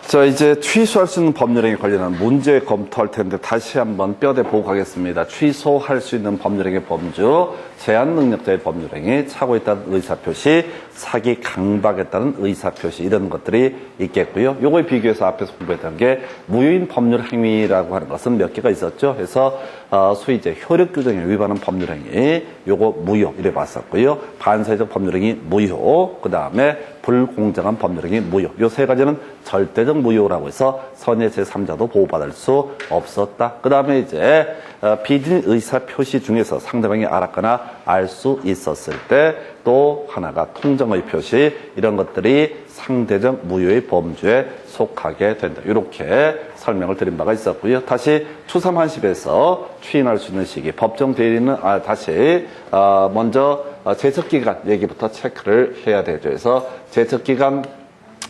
자, 이제 취소할 수 있는 법률행위 관련한 문제 검토할 텐데 다시 한번 뼈대 보고 가겠습니다. 취소할 수 있는 법률행위 범주, 제한 능력자의 법률행위, 착오에 따른 의사표시, 사기 강박에 따른 의사표시 이런 것들이 있겠고요. 요거에 비교해서 앞에서 공부했던 게 무효인 법률행위라고 하는 것은 몇 개가 있었죠. 그래서 소위제 효력 규정에 위반한 법률행위, 요거 무효 이래 봤었고요. 반사회적 법률행위 무효, 그 다음에 불공정한 법률행위 무효. 요 세 가지는 절대적 무효라고 해서 선의 제3자도 보호받을 수 없었다. 그 다음에 이제 비준 의사표시 중에서 상대방이 알았거나 알 수 있었을 때 또 하나가 통정의 표시, 이런 것들이 상대적 무효의 범주에 속하게 된다. 이렇게 설명을 드린 바가 있었고요. 다시 추삼한십에서 추인할 수 있는 시기, 법정 대리는 다시 먼저 제척기간 얘기부터 체크를 해야 되죠. 그래서 제척기간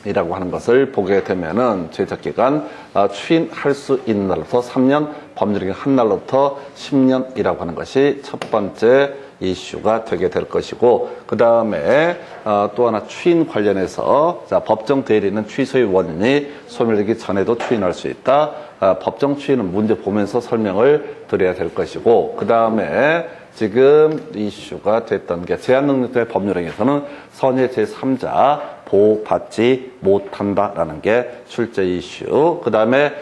이라고 하는 것을 보게 되면은 제척기간 추인할 수 있는 날로부터 3년, 법률행위 한 날로부터 10년이라고 하는 것이 첫 번째 이슈가 되게 될 것이고, 그 다음에 또 하나 추인 관련해서 자, 법정 대리는 취소의 원인이 소멸되기 전에도 추인할 수 있다. 법정 추인은 문제 보면서 설명을 드려야 될 것이고, 그 다음에 지금 이슈가 됐던 게 제한 능력자의 법률행위에서는 선의 제3자 보호받지 못한다라는 게 출제 이슈. 그 다음에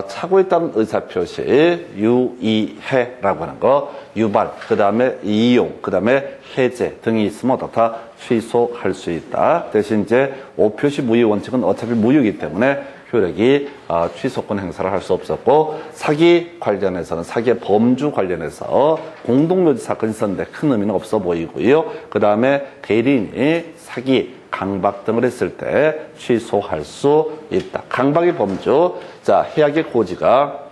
착오에 따른 의사표시, 유의해라고 하는 거, 유발, 그 다음에 이용, 그 다음에 해제 등이 있으면 어떻다 취소할 수 있다. 대신 이제 오표시 무효 원칙은 어차피 무효이기 때문에 효력이 취소권 행사를 할 수 없었고, 사기 관련해서는 사기의 범주 관련해서 공동묘지 사건이 있었는데 큰 의미는 없어 보이고요. 그 다음에 대리인이 사기, 강박 등을 했을 때 취소할 수 있다. 강박의 범주, 자, 해악의 고지가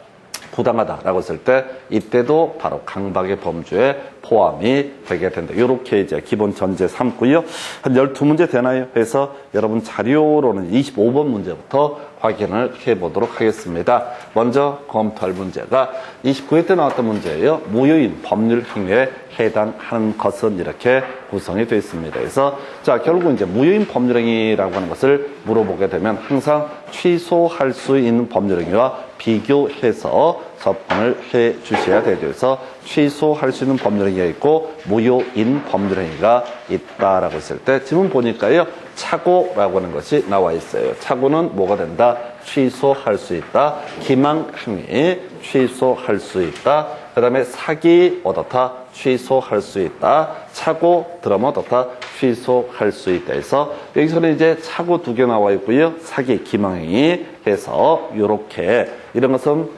부당하다라고 했을 때 이때도 바로 강박의 범주에 포함이 되게 된다. 이렇게 이제 기본 전제 삼고요. 한 12문제 되나요? 그래서 여러분 자료로는 25번 문제부터 확인을 해보도록 하겠습니다. 먼저 검토할 문제가 29회 때 나왔던 문제예요. 무효인 법률 행위에 해당하는 것은 이렇게 구성이 되어 있습니다. 그래서 자, 결국 이제 무효인 법률 행위라고 하는 것을 물어보게 되면 항상 취소할 수 있는 법률 행위와 비교해서 접근을 해 주셔야 되죠. 그래서 취소할 수 있는 법률 행위가 있고 무효인 법률 행위가 있다라고 했을 때 지문 보니까요, 착오라고 하는 것이 나와 있어요. 착오는 뭐가 된다? 취소할 수 있다. 기망 행위 취소할 수 있다. 그 다음에 사기 어떻다? 취소할 수 있다. 착오 들어면 어떻다? 취소할 수 있다. 해서 여기서는 이제 착오 2개 나와 있고요. 사기, 기망행위 해서 요렇게 이런 것은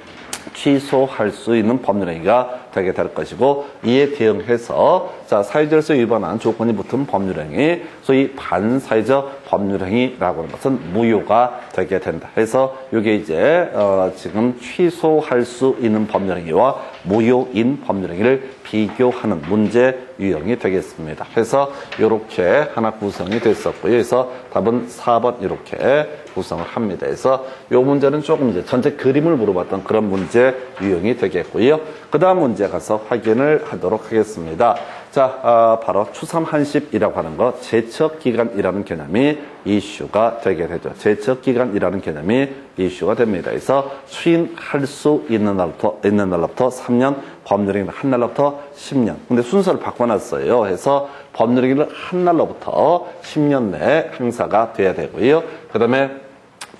취소할 수 있는 법률행위가 되게 될 것이고, 이에 대응해서 자, 사회질서 위반한 조건이 붙은 법률행위, 소위 반사회적 법률행위라고 하는 것은 무효가 되게 된다. 그래서 이게 이제 지금 취소할 수 있는 법률행위와 무효인 법률행위를 비교하는 문제 유형이 되겠습니다. 그래서 이렇게 하나 구성이 됐었고요. 그래서 답은 4번 이렇게 구성을 합니다. 그래서 이 문제는 조금 이제 전체 그림을 물어봤던 그런 문제 유형이 되겠고요. 그 다음 문제 가서 확인을 하도록 하겠습니다. 자, 바로 추삼한십이라고 하는 것, 제척기간이라는 개념이 이슈가 되게 되죠. 제척기간이라는 개념이 이슈가 됩니다. 그래서 추인할 수 있는 날로부터 3년, 법률행위는 한 날로부터 10년. 근데 순서를 바꿔놨어요. 그래서 법률행위는 한 날로부터 10년 내에 행사가 돼야 되고요. 그 다음에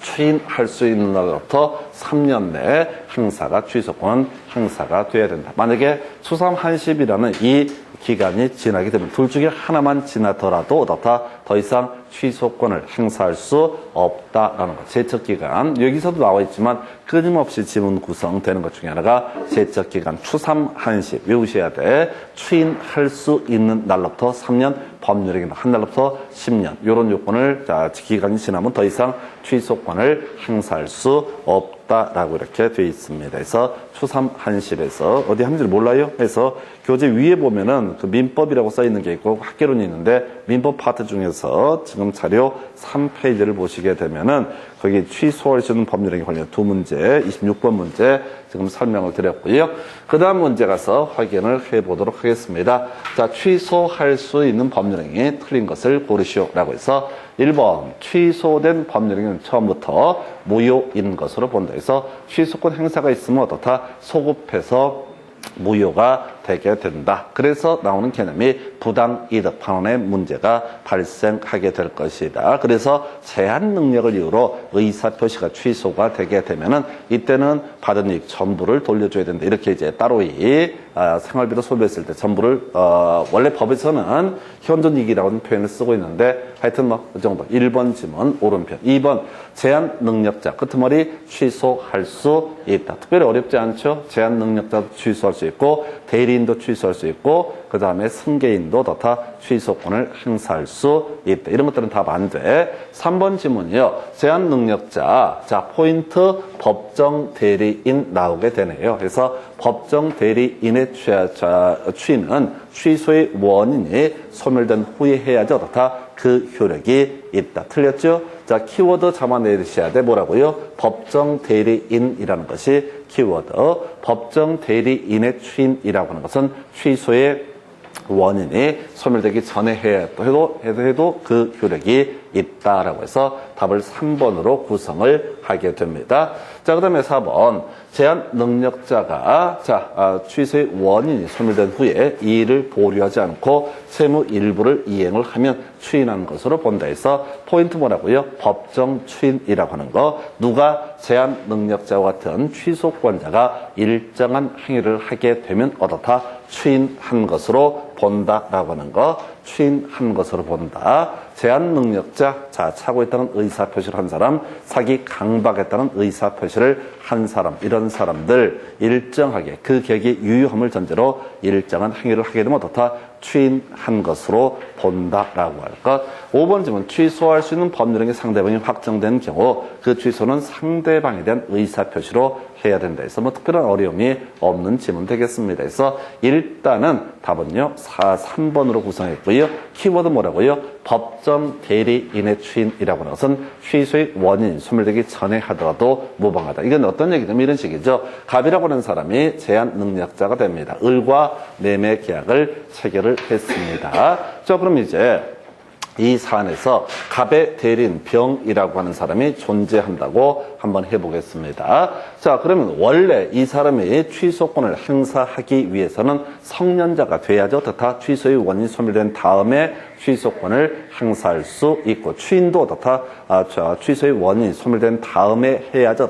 추인할 수 있는 날로부터 3년 내에 행사가 취소권 행사가 돼야 된다. 만약에 추삼한십이라는 이 기간이 지나게 되면 둘 중에 하나만 지나더라도 어떻다? 더 이상 취소권을 행사할 수 없다라는 것. 제척기간 여기서도 나와 있지만 끊임없이 지문 구성되는 것 중에 하나가 제척기간 추삼한십 외우셔야 돼. 추인할 수 있는 날로부터 3년, 법률행위는 한 날로부터 10년 이런 요건을 기간이 지나면 더 이상 취소권을 행사할 수 없다라고 이렇게 되어 있습니다. 그래서 추삼한십에서 어디 한지를 몰라요? 그래서 교재 위에 보면은 그 민법이라고 써 있는 게 있고 학개론이 있는데 민법 파트 중에서 지금 자료 3페이지를 보시게 되면은 거기 취소할 수 있는 법률행위 관련 2문제, 26번 문제, 지금 설명을 드렸고요. 그 다음 문제 가서 확인을 해보도록 하겠습니다. 자, 취소할 수 있는 법률행위 틀린 것을 고르시오라고 해서 1번 취소된 법률행위는 처음부터 무효인 것으로 본다 해서 취소권 행사가 있으면 어떻다? 소급해서 무효가 되게 된다. 그래서 나오는 개념이 부당이득 판원의 문제가 발생하게 될 것이다. 그래서 제한 능력을 이유로 의사표시가 취소가 되게 되면은 이때는 받은 이익 전부를 돌려줘야 된다. 이렇게 이제 따로 생활비로 소비했을 때 전부를 원래 법에서는 현존이익이라고 하는 표현을 쓰고 있는데 하여튼 뭐 그 정도. 1번 지문 오른편. 2번 제한 능력자 끄트머리 취소할 수 있다. 특별히 어렵지 않죠. 제한 능력자도 취소할 수 있고 대리인도 취소할 수 있고 그 다음에 승계인도 다 취소권을 행사할 수 있다. 이런 것들은 다 반대. 3번 지문이요. 제한 능력자. 자, 포인트 법정 대리인 나오게 되네요. 그래서 법정 대리인의 취는 취소의 원인이 소멸된 후에 해야죠. 그 효력이 있다. 틀렸죠? 자, 키워드 잡아내셔야 돼. 뭐라고요? 법정 대리인이라는 것이 키워드. 법정 대리인의 취인이라고 하는 것은 취소의 원인이 소멸되기 전에 해도 그 효력이 있다라고 해서 답을 3번으로 구성을 하게 됩니다. 자, 그 다음에 4번. 제한 능력자가 취소의 원인이 소멸된 후에 이 일을 보류하지 않고 채무 일부를 이행을 하면 추인한 것으로 본다 해서 포인트 뭐라고요? 법정 추인이라고 하는 거. 누가 제한 능력자와 같은 취소권자가 일정한 행위를 하게 되면 어떻다? 추인한 것으로 본다라고 하는 거. 추인한 것으로 본다. 제한 능력자, 자, 차고 있다는 의사표시를 한 사람, 사기 강박했다는 의사표시를 한 사람, 이런 사람들 일정하게 그 계획이 유효함을 전제로 일정한 행위를 하게 되면 어떻다? 추인한 것으로 본다라고 할 것. 5번 질문, 취소할 수 있는 법률행위 상대방이 확정된 경우 그 취소는 상대방에 대한 의사표시로 해야 된다 해서 뭐 특별한 어려움이 없는 질문 되겠습니다. 그래서 일단은 답은요 3번으로 구성했고요. 키워드 뭐라고요? 법정 대리인의 추인이라고 하는 것은 취소의 원인 소멸되기 전에 하더라도 무방하다. 이건 어떤 얘기냐면 이런 식이죠. 갑이라고 하는 사람이 제한 능력자가 됩니다. 을과 매매 계약을 체결을 했습니다. 자, 그럼 이제 이 사안에서 갑의 대리인 병이라고 하는 사람이 존재한다고 한번 해보겠습니다. 자, 그러면 원래 이 사람이 취소권을 행사하기 위해서는 성년자가 돼야죠. 다 취소의 원인이 소멸된 다음에 취소권을 행사할 수 있고 추인도 취소의 원인이 소멸된 다음에 해야죠.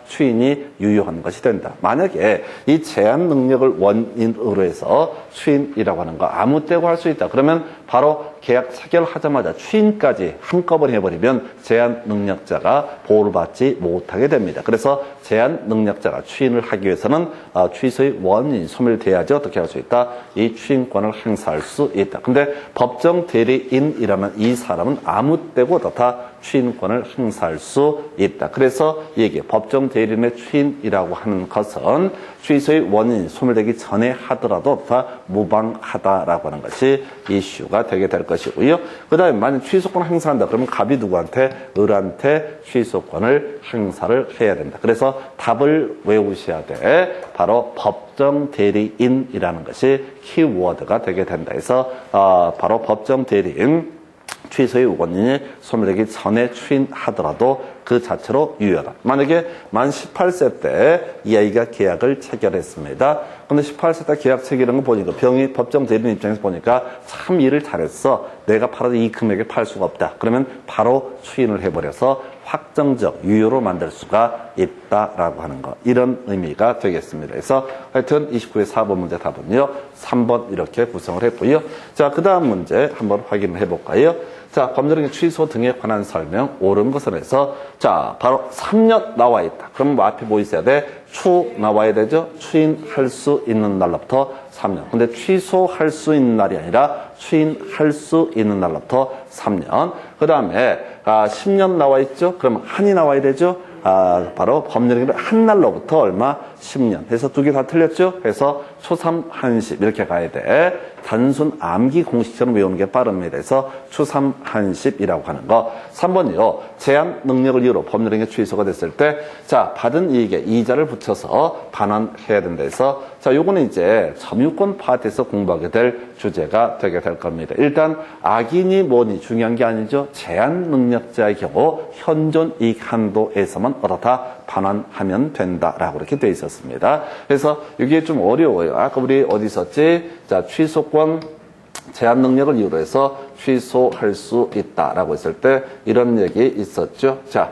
추인이 유효한 것이 된다. 만약에 이 제한 능력을 원인으로 해서 추인이라고 하는 거 아무 때고 할 수 있다. 그러면 바로 계약 체결하자마자 추인까지 한꺼번에 해버리면 제한 능력자가 보호를 받지 못하게 됩니다. 그래서 제한 능력자가 추인을 하기 위해서는 취소의 원인이 소멸돼야지 어떻게 할 수 있다? 이 추인권을 행사할 수 있다. 근데 법정 대리인이라는 이 사람은 아무 때고 추인권을 행사할 수 있다. 그래서 이게 법정 대리인의 추인이라고 하는 것은 취소의 원인이 소멸되기 전에 하더라도 무방하다라고 하는 것이 이슈가 되게 될 것이고요. 그 다음에 만약 취소권을 행사한다 그러면 갑이 누구한테? 을한테 취소권을 행사를 해야 된다. 그래서 답을 외우셔야 돼. 바로 법정 대리인이라는 것이 키워드가 되게 된다. 해서 바로 법정 대리인 취소의 원인이 소멸되기 전에 추인하더라도 그 자체로 유효하다. 만약에 만 18세 때 이 아이가 계약을 체결했습니다. 근데 18세 때 계약 체결한 거 보니까 병이 법정 대리인 입장에서 보니까 참 일을 잘했어. 내가 팔아도 이 금액에 팔 수가 없다. 그러면 바로 추인을 해버려서 확정적 유효로 만들 수가 있다라고 하는 거. 이런 의미가 되겠습니다. 그래서 하여튼 29회 4번 문제 답은요. 3번 이렇게 구성을 했고요. 자, 그 다음 문제 한번 확인을 해볼까요? 자, 법률행위 취소 등에 관한 설명 옳은 것을 해서 자, 바로 3년 나와 있다. 그럼 뭐 앞에 뭐 있어야 돼? 추 나와야 되죠? 추인할 수 있는 날로부터 3년. 근데 취소할 수 있는 날이 아니라 추인할 수 있는 날로부터 3년. 그 다음에 10년 나와 있죠? 그럼 한이 나와야 되죠? 바로 법률행위를 한 날로부터 얼마? 10년. 해서 두 개 다 틀렸죠? 그래서 초3 한시 이렇게 가야 돼. 단순 암기 공식처럼 외우는 게 빠릅니다. 그래서 추삼한십이라고 하는 거. 3번이요. 제한 능력을 이유로 법률행위 취소가 됐을 때, 자, 받은 이익에 이자를 붙여서 반환해야 된다 해서, 자, 요거는 이제 점유권 파트에서 공부하게 될 주제가 되게 될 겁니다. 일단, 악인이 뭐니 중요한 게 아니죠. 제한 능력자의 경우 현존 이익 한도에서만 어떻다 반환하면 된다라고 이렇게 돼 있었습니다. 그래서 이게 좀 어려워요. 아까 우리 어디 있었지? 자, 취소권 제한 능력을 이유로 해서 취소할 수 있다라고 했을 때 이런 얘기 있었죠. 자,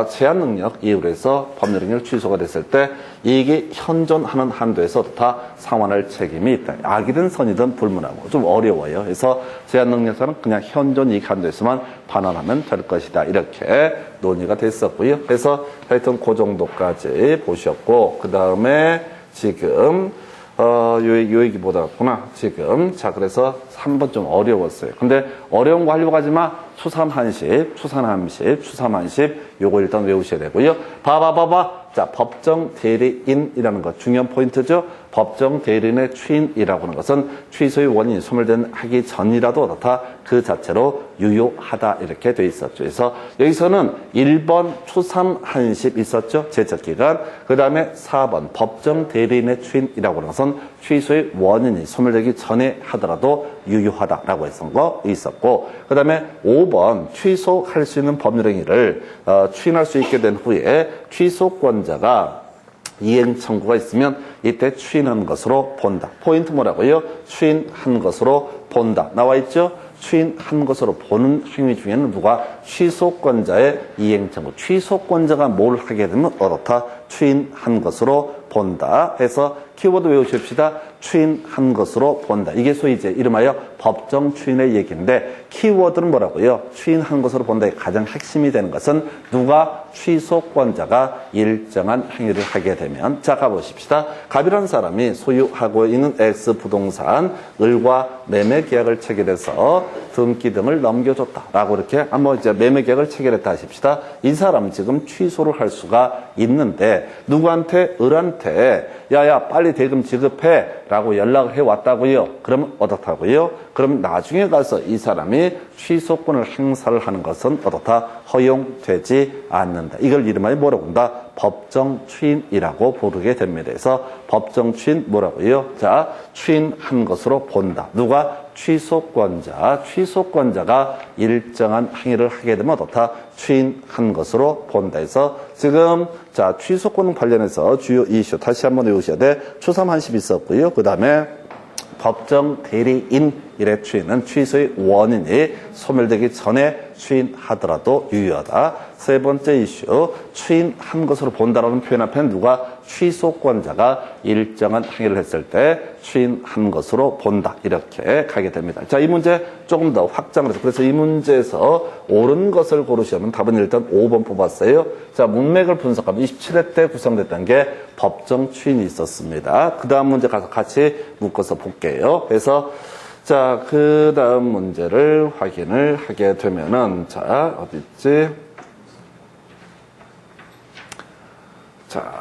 제한 능력 이유로 해서 법률행위 취소가 됐을 때 이익이 현존하는 한도에서 다 상환할 책임이 있다. 악이든 선이든 불문하고 좀 어려워요. 그래서 제한 능력자는 그냥 현존 이익 한도에서만 반환하면 될 것이다. 이렇게 논의가 됐었고요. 그래서 하여튼 그 정도까지 보셨고 그 다음에 지금 요 얘기 보다구나, 지금. 자, 그래서 3번 좀 어려웠어요. 근데 어려운 거 하려고 하지 마. 추삼한십, 요거 일단 외우셔야 되고요. 봐봐. 자, 법정 대리인이라는 것 중요한 포인트죠. 법정 대리인의 추인이라고 하는 것은 취소의 원인이 소멸된 하기 전이라도 어떻다 그 자체로 유효하다 이렇게 돼 있었죠. 그래서 여기서는 1번 추삼한십 있었죠. 제척기간. 그 다음에 4번 법정 대리인의 추인이라고 하는 것은 취소의 원인이 소멸되기 전에 하더라도 유효하다라고 했던 거 있었고, 그 다음에 5번 취소할 수 있는 법률행위를 추인할 수 있게 된 후에 취소권자가 이행 청구가 있으면 이때 추인한 것으로 본다. 포인트 뭐라고요? 추인한 것으로 본다. 나와 있죠? 추인한 것으로 보는 행위 중에는 누가? 취소권자의 이행 청구. 취소권자가 뭘 하게 되면 어떻다? 추인한 것으로 본다 해서 키워드 외우십시다. 추인한 것으로 본다. 이게 소위 이제 이름하여 법정 추인의 얘기인데 키워드는 뭐라고요? 추인한 것으로 본다의 가장 핵심이 되는 것은 누가? 취소권자가 일정한 행위를 하게 되면. 자, 가보십시다. 갑이라는 사람이 소유하고 있는 X 부동산 을과 매매 계약을 체결해서 등기 등을 넘겨줬다라고 이렇게 한번 이제 매매 계약을 체결했다 하십시다. 이 사람은 지금 취소를 할 수가 있는데 누구한테? 을한테 야야 빨리 대금 지급해 라고 연락을 해왔다고요. 그러면 어떻다고요? 그럼 나중에 가서 이 사람이 취소권을 행사를 하는 것은 어떻다? 허용되지 않는다. 이걸 이름하여 뭐라고 한다? 법정 추인이라고 부르게 됩니다. 그래서 법정 추인 뭐라고요? 자, 추인한 것으로 본다. 누가? 취소권자가 일정한 행위를 하게 되면 어떻다? 추인한 것으로 본다 해서 지금 자, 취소권 관련해서 주요 이슈 다시 한번 외우셔야 돼. 추삼한십 있었고요. 그 다음에 법정 대리인일의 추인은 취소의 원인이 소멸되기 전에 추인하더라도 유효하다. 세 번째 이슈, 추인한 것으로 본다라는 표현 앞에는 누가? 취소권자가 일정한 행위를 했을 때 추인한 것으로 본다. 이렇게 가게 됩니다. 자, 이 문제 조금 더 확장을 해서 그래서 이 문제에서 옳은 것을 고르시면 답은 일단 5번 뽑았어요. 자, 문맥을 분석하면 27회 때 구성됐던 게 법정 추인이 있었습니다. 그 다음 문제 가서 같이 묶어서 볼게요. 그래서 자, 그 다음 문제를 확인을 하게 되면은 자, 어디 있지? 자,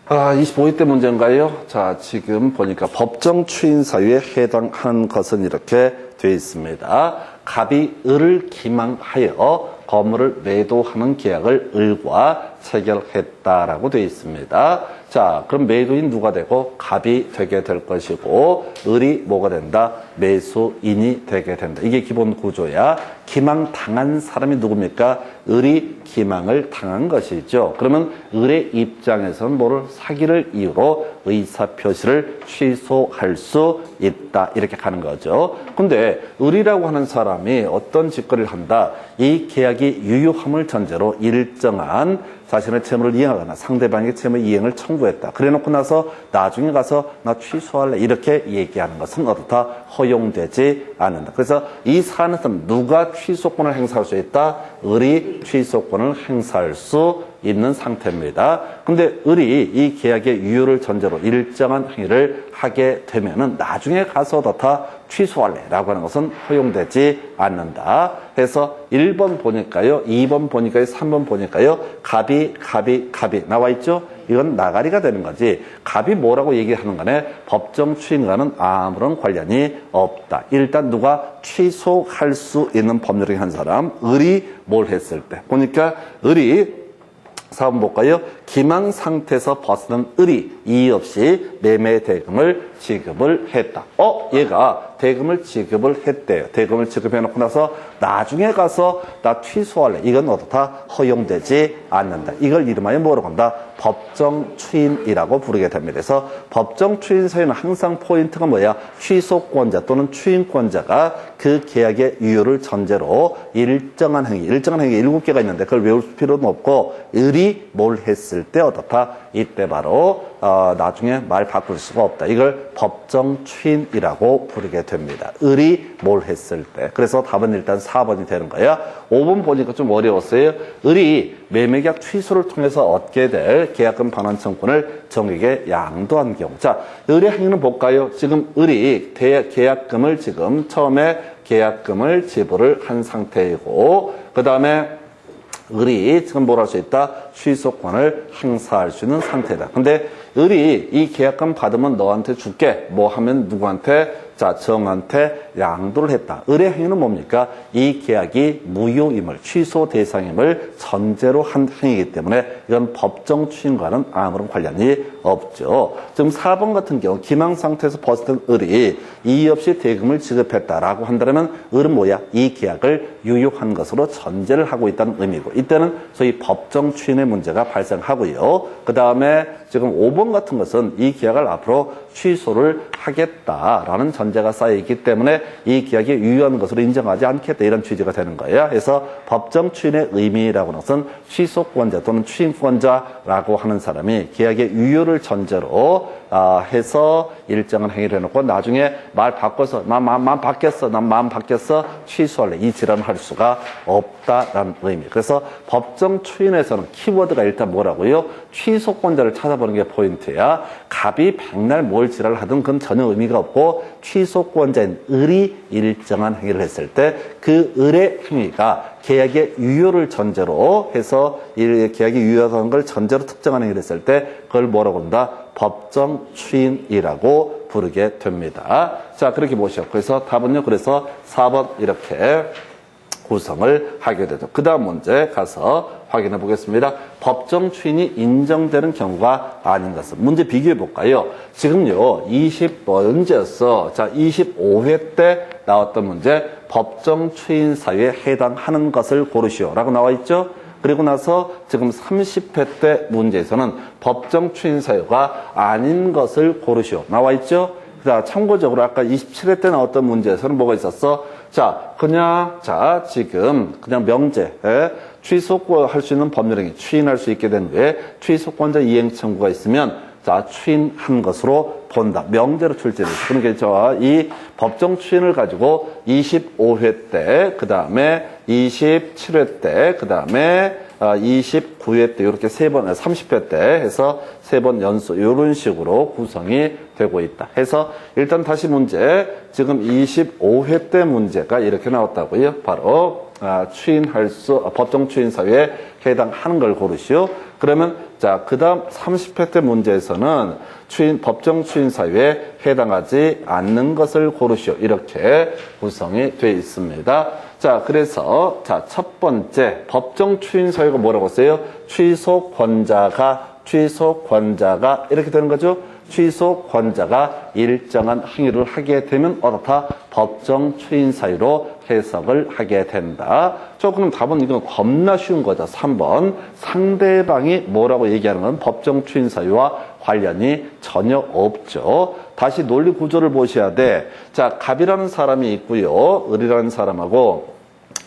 25회 때 문제인가요? 자, 지금 보니까 법정 추인 사유에 해당하는 것은 이렇게 되어 있습니다. 갑이 을을 기망하여 건물을 매도하는 계약을 을과 체결했다라고 되어 있습니다. 자, 그럼 매도인 누가 되고? 갑이 되게 될 것이고 을이 뭐가 된다? 매수인이 되게 된다. 이게 기본 구조야. 기망당한 사람이 누굽니까? 을이 기망을 당한 것이죠. 그러면 을의 입장에서는 뭐를? 사기를 이유로 의사표시를 취소할 수 있다. 이렇게 가는 거죠. 근데 을이라고 하는 사람이 어떤 짓거리를 한다? 이 계약이 유효함을 전제로 일정한 자신의 채무를 이행하거나 상대방의 채무 이행을 청구했다. 그래놓고 나서 나중에 가서 나 취소할래 이렇게 얘기하는 것은 어떻다? 허용되지 않는다. 그래서 이 사안에서는 누가 취소권을 행사할 수 있다? 을이 취소권을 행사할 수 있는 상태입니다. 근데 을이 이 계약의 유효를 전제로 일정한 행위를 하게 되면은 나중에 가서 어떻다? 취소할래라고 하는 것은 허용되지 않는다. 해서 1번 보니까요, 2번 보니까요, 3번 보니까요, 갑이 나와 있죠? 이건 나가리가 되는 거지. 갑이 뭐라고 얘기하는 간에 법정 추인과는 아무런 관련이 없다. 일단 누가 취소할 수 있는 법률행위 한 사람, 을이 뭘 했을 때. 보니까 을이 4번 볼까요? 기망 상태에서 벗어난 을이 이의 없이 매매 대금을 지급을 했다. 얘가 대금을 지급을 했대요. 대금을 지급해놓고 나서 나중에 가서 나 취소할래. 이건 어떻다? 허용되지 않는다. 이걸 이름하여 뭐라고 한다? 법정 추인이라고 부르게 됩니다. 그래서 법정 추인 사유는 항상 포인트가 뭐야? 취소권자 또는 추인권자가 그 계약의 유효를 전제로 일정한 행위 7개가 있는데 그걸 외울 필요는 없고 을이 뭘 했을 때 어떻다? 이때 바로 나중에 말 바꿀 수가 없다. 이걸 법정 추인이라고 부르게 됩니다. 을이 뭘 했을 때. 그래서 답은 일단 4번이 되는 거야. 5번 보니까 좀 어려웠어요. 을이 매매계약 취소를 통해서 얻게 될 계약금 반환 청구권을 정액에 양도한 경우. 자, 을의 행위는 볼까요? 지금 을이 계약금을 지금 처음에 계약금을 지불을 한 상태이고 그 다음에 을이 지금 뭘 할 수 있다? 취소권을 행사할 수 있는 상태다. 근데 을이 이 계약금 받으면 너한테 줄게. 뭐 하면 누구한테? 자, 정한테 양도를 했다. 을의 행위는 뭡니까? 이 계약이 무효임을, 취소 대상임을 전제로 한 행위이기 때문에 이건 법정 추인과는 아무런 관련이 없죠. 지금 4번 같은 경우 기망 상태에서 벗어난 을이 이의 없이 대금을 지급했다라고 한다면 을은 뭐야? 이 계약을 유효한 것으로 전제를 하고 있다는 의미고 이때는 소위 법정 추인의 문제가 발생하고요. 그 다음에 지금 5번 같은 것은 이 계약을 앞으로 취소를 하겠다라는 전제가 쌓여있기 때문에 이 계약이 유효한 것으로 인정하지 않겠다 이런 취지가 되는 거예요. 그래서 법정 추인의 의미라고 하는 것은 취소권자 또는 추인권자라고 하는 사람이 계약의 유효를 전제로 해서 일정한 행위를 해놓고 나중에 말 바꿔서 마음 바뀌었어. 난 마음 바뀌었어. 취소할래. 이 질환을 할 수가 없다라는 의미. 그래서 법정 추인에서는 키워드가 일단 뭐라고요? 취소권자를 찾아보는 게 포인트야. 갑이 백날 뭘 지랄을 하든 그건 전혀 의미가 없고 취소권자인 을이 일정한 행위를 했을 때 그 을의 행위가 계약의 유효를 전제로 해서 이 계약이 유효한 걸 전제로 특정한 행위를 했을 때 그걸 뭐라고 한다? 법정 추인이라고 부르게 됩니다. 자, 그렇게 보시죠. 그래서 답은요. 그래서 4번 이렇게 구성을 하게 되죠. 그 다음 문제 가서 확인해 보겠습니다. 법정 추인이 인정되는 경우가 아닌 것은. 문제 비교해 볼까요? 지금요, 20번째였어. 자, 25회 때 나왔던 문제, 법정 추인 사유에 해당하는 것을 고르시오. 라고 나와 있죠? 그리고 나서 지금 30회 때 문제에서는 법정 추인 사유가 아닌 것을 고르시오. 나와 있죠? 자, 참고적으로 아까 27회 때 나왔던 문제에서는 뭐가 있었어? 자, 지금 그냥 명제, 취소할 수 있는 법률행위, 추인할 수 있게 된 후에 취소권자 이행 청구가 있으면 자, 추인한 것으로 본다. 명제로 출제됐어. 그러니까 이 법정 추인을 가지고 25회 때, 그 다음에 27회 때, 그 다음에 29회 때 이렇게 3번, 30회 때 해서 3번 연수 이런 식으로 구성이 되고 있다. 해서 일단 다시 문제, 지금 25회 때 문제가 이렇게 나왔다고요. 바로 법정 추인 사유에 해당하는 걸 고르시오. 그러면 자, 그 다음 30회 때 문제에서는 법정 추인 사유에 해당하지 않는 것을 고르시오. 이렇게 구성이 되어 있습니다. 자, 그래서 첫 번째 법정 추인 사유가 뭐라고 써요? 취소권자가 이렇게 되는 거죠. 취소권자가 일정한 행위를 하게 되면 어떻다? 법정 추인 사유로 해석을 하게 된다. 그럼 답은 이건 겁나 쉬운 거죠. 3번. 상대방이 뭐라고 얘기하는 건 법정 추인 사유와 관련이 전혀 없죠. 다시 논리 구조를 보셔야 돼. 자, 갑이라는 사람이 있고요. 을이라는 사람하고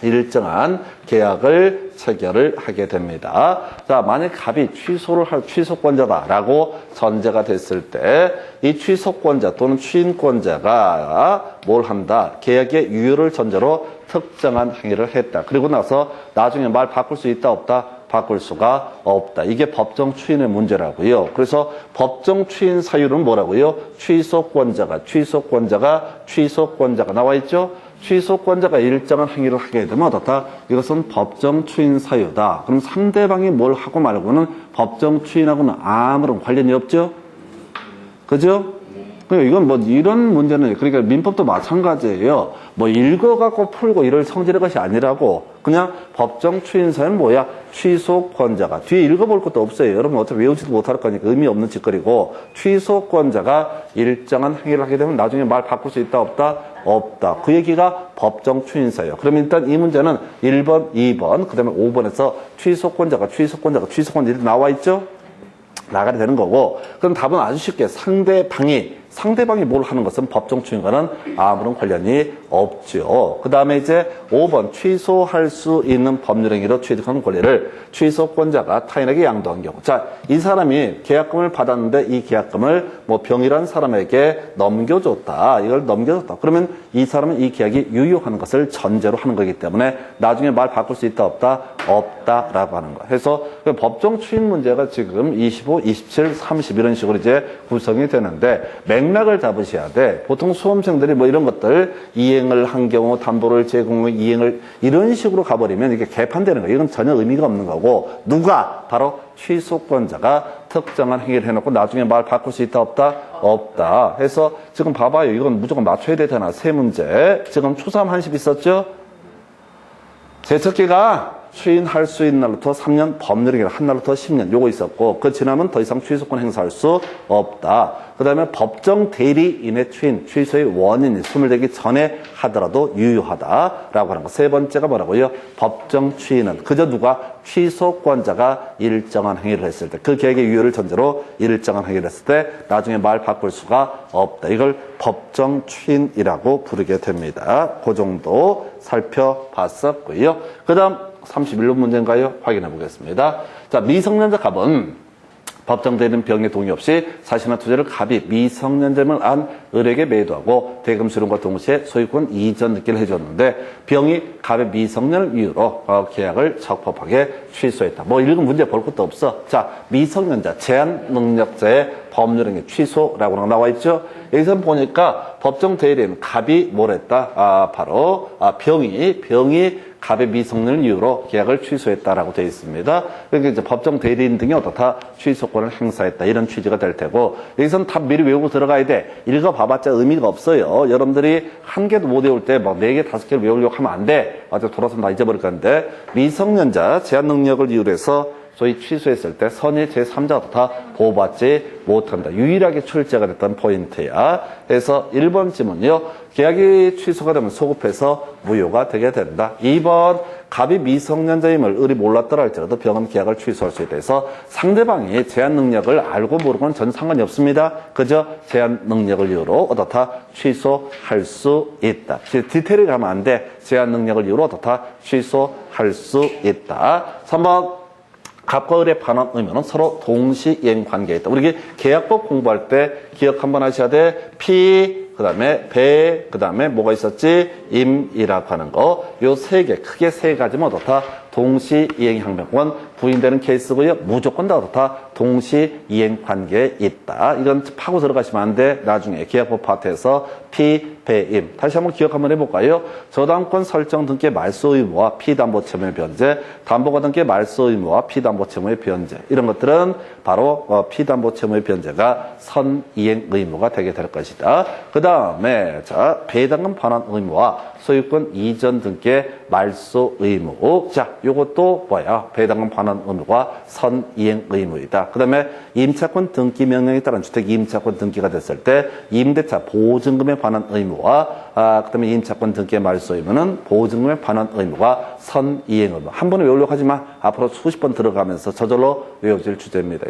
일정한 계약을 체결을 하게 됩니다. 자, 만약 갑이 취소를 할 취소권자다라고 전제가 됐을 때 이 취소권자 또는 추인권자가 뭘 한다? 계약의 유효를 전제로 특정한 행위를 했다. 그리고 나서 나중에 말 바꿀 수 있다 없다? 바꿀 수가 없다. 이게 법정 추인의 문제라고요. 그래서 법정 추인 사유는 뭐라고요? 취소권자가 나와 있죠? 취소권자가 일정한 행위를 하게 되면 어떻다? 이것은 법정 추인 사유다. 그럼 상대방이 뭘 하고 말고는 법정 추인하고는 아무런 관련이 없죠? 그죠? 이건 뭐 이런 문제는 그러니까 민법도 마찬가지예요. 뭐 읽어갖고 풀고 이럴 성질의 것이 아니라고 그냥 법정 추인사유는 뭐야? 취소권자가 뒤에 읽어볼 것도 없어요. 여러분 어차피 외우지도 못할 거니까 의미 없는 짓거리고 취소권자가 일정한 행위를 하게 되면 나중에 말 바꿀 수 있다 없다? 없다. 그 얘기가 법정 추인사예요. 그러면 일단 이 문제는 1번, 2번, 그 다음에 5번에서 취소권자가 이렇게 나와 있죠? 나가야 되는 거고 그럼 답은 아주 쉽게 상대방이 뭘 하는 것은 법정 추인과는 아무런 관련이 없죠. 그 다음에 이제 5번 취소할 수 있는 법률행위로 취득하는 권리를 취소권자가 타인에게 양도한 경우. 자, 이 사람이 계약금을 받았는데 이 계약금을 뭐 병이란 사람에게 넘겨줬다. 이걸 넘겨줬다. 그러면 이 사람은 이 계약이 유효하는 것을 전제로 하는 거기 때문에 나중에 말 바꿀 수 있다 없다? 없다라고 하는 거예요. 그래서 법정 추인 문제가 지금 25, 27, 30 이런 식으로 이제 구성이 되는데 맥락을 잡으셔야 돼. 보통 수험생들이 뭐 이런 것들 이행을 한 경우 담보를 제공해 이행을 이런 식으로 가버리면 이게 개판되는 거예요. 이건 전혀 의미가 없는 거고 누가? 바로 취소권자가 특정한 행위를 해놓고 나중에 말 바꿀 수 있다 없다? 없다. 해서 지금 봐봐요. 이건 무조건 맞춰야 되잖아. 세 문제. 지금 초삼 한식 있었죠? 제척기가 추인할 수 있는 날부터 3년, 법률행위를 한 날부터 10년 요거 있었고 그 지나면 더 이상 취소권 행사할 수 없다. 그 다음에 법정 대리인의 추인, 취소의 원인이 소멸되기 전에 하더라도 유효하다라고 하는 거. 세 번째가 뭐라고요? 법정 추인은 그저 누가 취소권자가 일정한 행위를 했을 때 그 계획의 유효를 전제로 일정한 행위를 했을 때 나중에 말 바꿀 수가 없다. 이걸 법정 추인이라고 부르게 됩니다. 그 정도 살펴봤었고요. 그 다음 31번 문제인가요? 확인해 보겠습니다. 자, 미성년자 갑은 법정 대리인 병의 동의 없이 사실이나 투자를 갑이 미성년자임을 안 을에게 매도하고 대금 수령과 동시에 소유권 이전 등기를 해줬는데 병이 갑의 미성년을 이유로 계약을 적법하게 취소했다. 뭐 읽은 문제 볼 것도 없어. 자, 미성년자 제한 능력자의 법률행위 취소라고 나와 있죠. 여기서 보니까 법정 대리인 갑이 뭘 했다? 바로 병이 갑의 미성년을 이유로 계약을 취소했다라고 되어 있습니다. 그러니까 이제 법정 대리인 등이 어떻다? 취소권을 행사했다. 이런 취지가 될 테고 여기서는 다 미리 외우고 들어가야 돼. 읽어봐봤자 의미가 없어요. 여러분들이 한 개도 못 외울 때 뭐 4개, 5개를 외우려고 하면 안 돼. 아주 돌아서 다 잊어버릴 건데 미성년자 제한 능력을 이유로 해서 소위 취소했을 때 선의 제3자가 다 보호받지 못한다. 유일하게 출제가 됐던 포인트야. 그래서 1번 질문요. 계약이 취소가 되면 소급해서 무효가 되게 된다. 2번 갑이 미성년자임을 을이 몰랐더라 할지라도 병은 계약을 취소할 수 있다. 해서 상대방이 제한 능력을 알고 모르고는 전혀 상관이 없습니다. 그저 제한 능력을 이유로 어떻다? 취소할 수 있다. 디테일이 가면 안 돼. 제한 능력을 이유로 어떻다? 취소할 수 있다. 3번 갑과 을의 반환 의무는 서로 동시이행 관계에 있다. 우리 계약법 공부할 때 기억 한번 하셔야 돼. 피, 그 다음에 배, 그 다음에 뭐가 있었지? 임이라고 하는 거. 요 3개, 크게 3가지면 어떻다? 동시이행 항변권 부인되는 케이스고요. 무조건 다 어떻다? 동시이행 관계에 있다. 이건 파고 들어가시면 안 돼. 나중에 계약법 파트에서 피, 배, 임. 다시 한번 기억 한번 해볼까요? 저당권 설정 등기의 말소 의무와 피담보 채무의 변제, 담보가 등기의 말소 의무와 피담보 채무의 변제. 이런 것들은 바로 피담보 채무의 변제가 선이행 의무가 되게 될 것이다. 그 다음에 자 배당금 반환 의무와 소유권 이전 등기의 말소 의무. 자, 요것도 뭐야? 배당금 반환 의무가 선이행 의무이다. 그 다음에 임차권 등기 명령에 따른 주택 임차권 등기가 됐을 때 임대차 보증금의 반환 의무와 그 다음에 임차권 등기의 말소 의무는 보증금의 반환 의무가 선이행 의무. 한 번에 외우려고 하지만 앞으로 수십 번 들어가면서 저절로 외워질 주제입니다.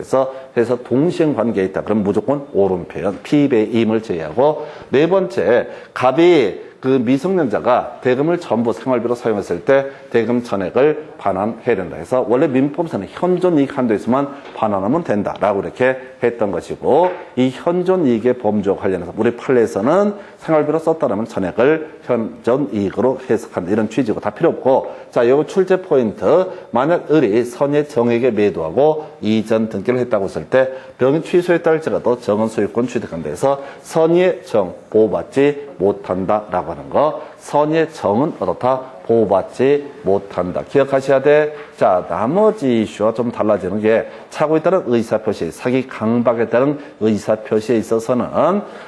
그래서 동시행 관계에 있다. 그럼 무조건 옳은 표현, 피배임을 제외하고 네 번째, 갑이 그 미성년자가 대금을 전부 생활비로 사용했을 때 대금 전액을 반환해야 된다 해서 원래 민법에서는 현존이익 한도에 있으면 반환하면 된다라고 이렇게 했던 것이고 이 현존이익의 범주와 관련해서 우리 판례에서는 생활비로 썼다라면 전액을 현존이익으로 해석한다 이런 취지고 다 필요 없고 자 요거 출제 포인트 만약 을이 선의 정액에 매도하고 이전 등기를 했다고 했을 때 병이 취소했다 할지라도 정은 소유권 취득한다 해서 선의의 정 보호받지 못한다라고 하는 거 선의의 정은 어떻다 보호받지 못한다. 기억하셔야 돼. 자, 나머지 이슈와 좀 달라지는 게 차고에 따른 의사표시, 사기 강박에 따른 의사표시에 있어서는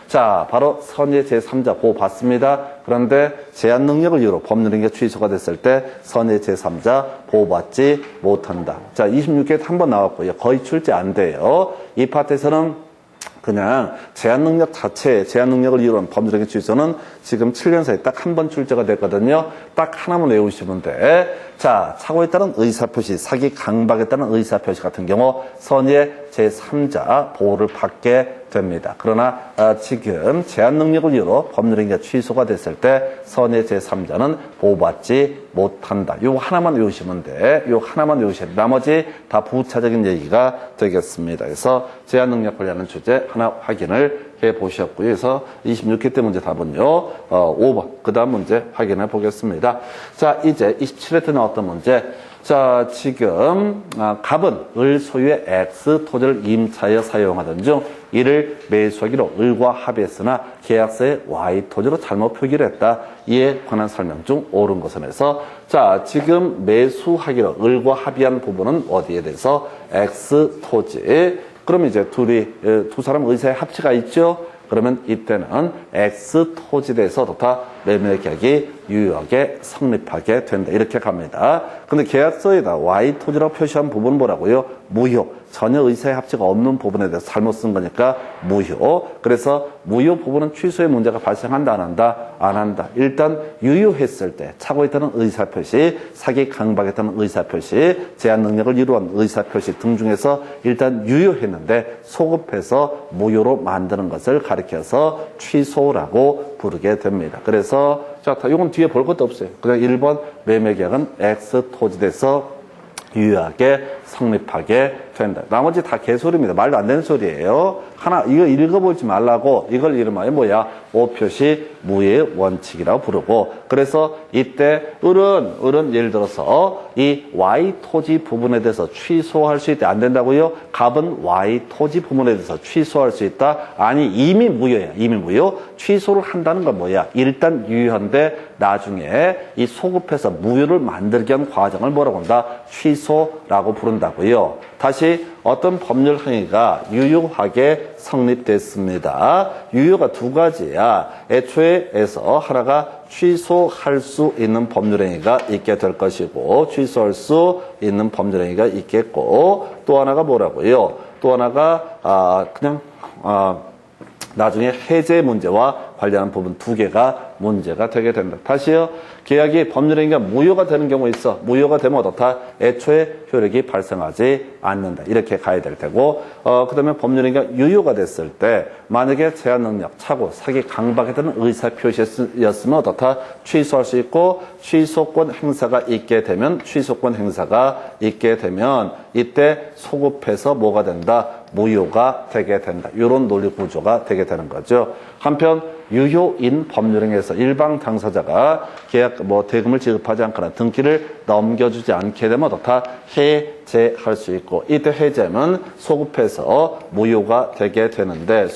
자, 바로 선의 제3자 보호받습니다. 그런데 제한 능력을 이유로 법률행위가 취소가 됐을 때 선의 제3자 보호받지 못한다. 자, 26개 한 번 나왔고요. 거의 출제 안 돼요. 이 파트에서는 그냥 제한 능력 자체, 제한 능력을 이유로 한 법률행위 취소는 지금 7년 사이에 딱 한 번 출제가 됐거든요. 딱 하나만 외우시면 돼. 자, 착오에 따른 의사표시, 사기 강박에 따른 의사표시 같은 경우 선의의 제3자 보호를 받게 됩니다. 그러나 지금 제한 능력을 이유로 법률행위가 취소가 됐을 때 선의의 제3자는 보호받지 못한다. 요 하나만 외우시면 돼. 요 하나만 외우셔야 돼. 나머지 다 부차적인 얘기가 되겠습니다. 그래서 제한 능력 관련한 주제 하나 확인을 해 보셨고요. 그래서 26회 때 문제 답은요. 5번. 그 다음 문제 확인해 보겠습니다. 자, 이제 27회 때 나왔던 문제. 자, 지금 갑은 을 소유의 X 토지를 임차하여 사용하던 중 이를 매수하기로 을과 합의했으나 계약서에 Y 토지로 잘못 표기를 했다. 이에 관한 설명 중 옳은 것은 해서 자, 지금 매수하기로 을과 합의한 부분은 어디에 대해서 X 토지. 그럼 이제 두 사람 의사의 합치가 있죠? 그러면 이때는 X 토지에 대해서 다 매매 계약이 유효하게 성립하게 된다. 이렇게 갑니다. 근데 계약서에다 Y 토지라고 표시한 부분은 뭐라고요? 무효. 전혀 의사의 합치가 없는 부분에 대해서 잘못 쓴 거니까 무효. 그래서 무효 부분은 취소의 문제가 발생한다, 안 한다? 안 한다. 일단 유효했을 때 착오에 따른 의사표시, 사기 강박에 따른 의사표시, 제한 능력을 이루한 의사표시 등 중에서 일단 유효했는데 소급해서 무효로 만드는 것을 가리켜서 취소라고 부르게 됩니다. 그래서 자, 이건 뒤에 볼 것도 없어요. 그냥 1번 매매계약은 X 토지에서 유효하게 성립하게 된다. 나머지 다 개소리입니다. 말도 안 되는 소리예요. 하나 이거 읽어보지 말라고 이걸 이름하여 뭐야? 오표시 무효의 원칙이라고 부르고 그래서 이때 을은 예를 들어서 이 Y 토지 부분에 대해서 취소할 수 있다. 안 된다고요? 갑은 Y 토지 부분에 대해서 취소할 수 있다. 아니 이미 무효야. 이미 무효. 취소를 한다는 건 뭐야? 일단 유효한데 나중에 이 소급해서 무효를 만들게 한 과정을 뭐라고 한다? 취소라고 부른다고요. 다시 어떤 법률 행위가 유효하게 성립됐습니다. 유효가 두 가지야. 애초에에서 하나가 취소할 수 있는 법률 행위가 있게 될 것이고 취소할 수 있는 법률 행위가 있겠고 또 하나가 뭐라고요? 또 하나가 나중에 해제 문제와 관련한 부분 두 개가 문제가 되게 된다. 다시요. 계약이 법률행위가 무효가 되는 경우 있어. 무효가 되면 어떻다? 애초에 효력이 발생하지 않는다. 이렇게 가야 될 테고 그 다음에 법률행위가 유효가 됐을 때 만약에 제한 능력, 착오, 사기, 강박에 따른 의사표시였으면 어떻다? 취소할 수 있고 취소권 행사가 있게 되면 이때 소급해서 뭐가 된다? 무효가 되게 된다. 이런 논리 구조가 되게 되는 거죠. 한편 유효인 법률행위에서 일방 당사자가 계약 대금을 지급하지 않거나 등기를 넘겨주지 않게 되면 어떻다? 해제할 수 있고 이때 해제는 소급해서 무효가 되게 되는데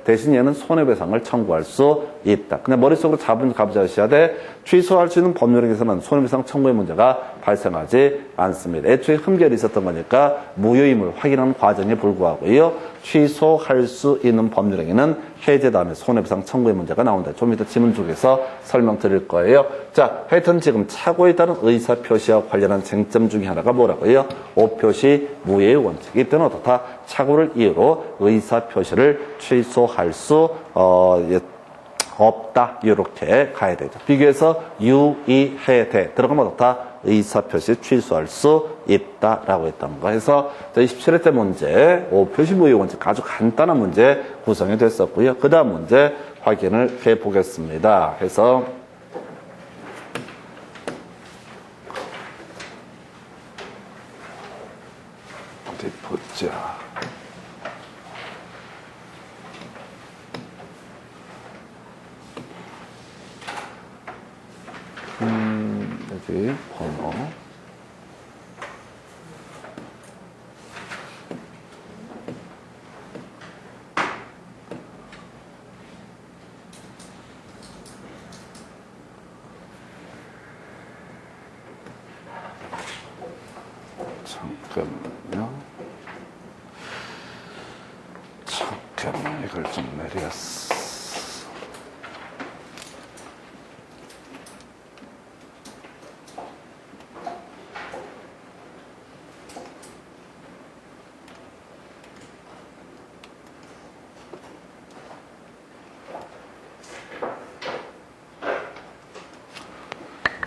대신 얘는 손해배상을 청구할 수 있다. 근데 머릿속으로 잡으셔야 돼. 취소할 수 있는 법률행위에서는 손해배상 청구의 문제가 발생하지 않습니다. 애초에 흠결이 있었던 거니까 무효임을 확인하는 과정에 불구하고요. 취소할 수 있는 법률행위는 해제 다음에 손해배상 청구의 문제가 나온다. 좀 이따 지문 쪽에서 설명드릴 거예요. 자, 하여튼 지금 착오에 따른 의사표시와 관련한 쟁점 중에 하나가 뭐라고요? 오표시 무효의 원칙. 이때는 어떻다? 착오를 이유로 의사표시를 취소할 수 없다. 이렇게 가야 되죠. 비교해서 유의해 돼. 들어가면 어떻다? 의사표시 취소할 수 있다라고 했던 거. 해서 27회 때 문제, 표시 무효 원칙 아주 간단한 문제 구성이 됐었고요. 그 다음 문제 확인을 해 보겠습니다. 해서 어디 보자. 여기 번호. 잠깐만 이걸 좀 내렸어.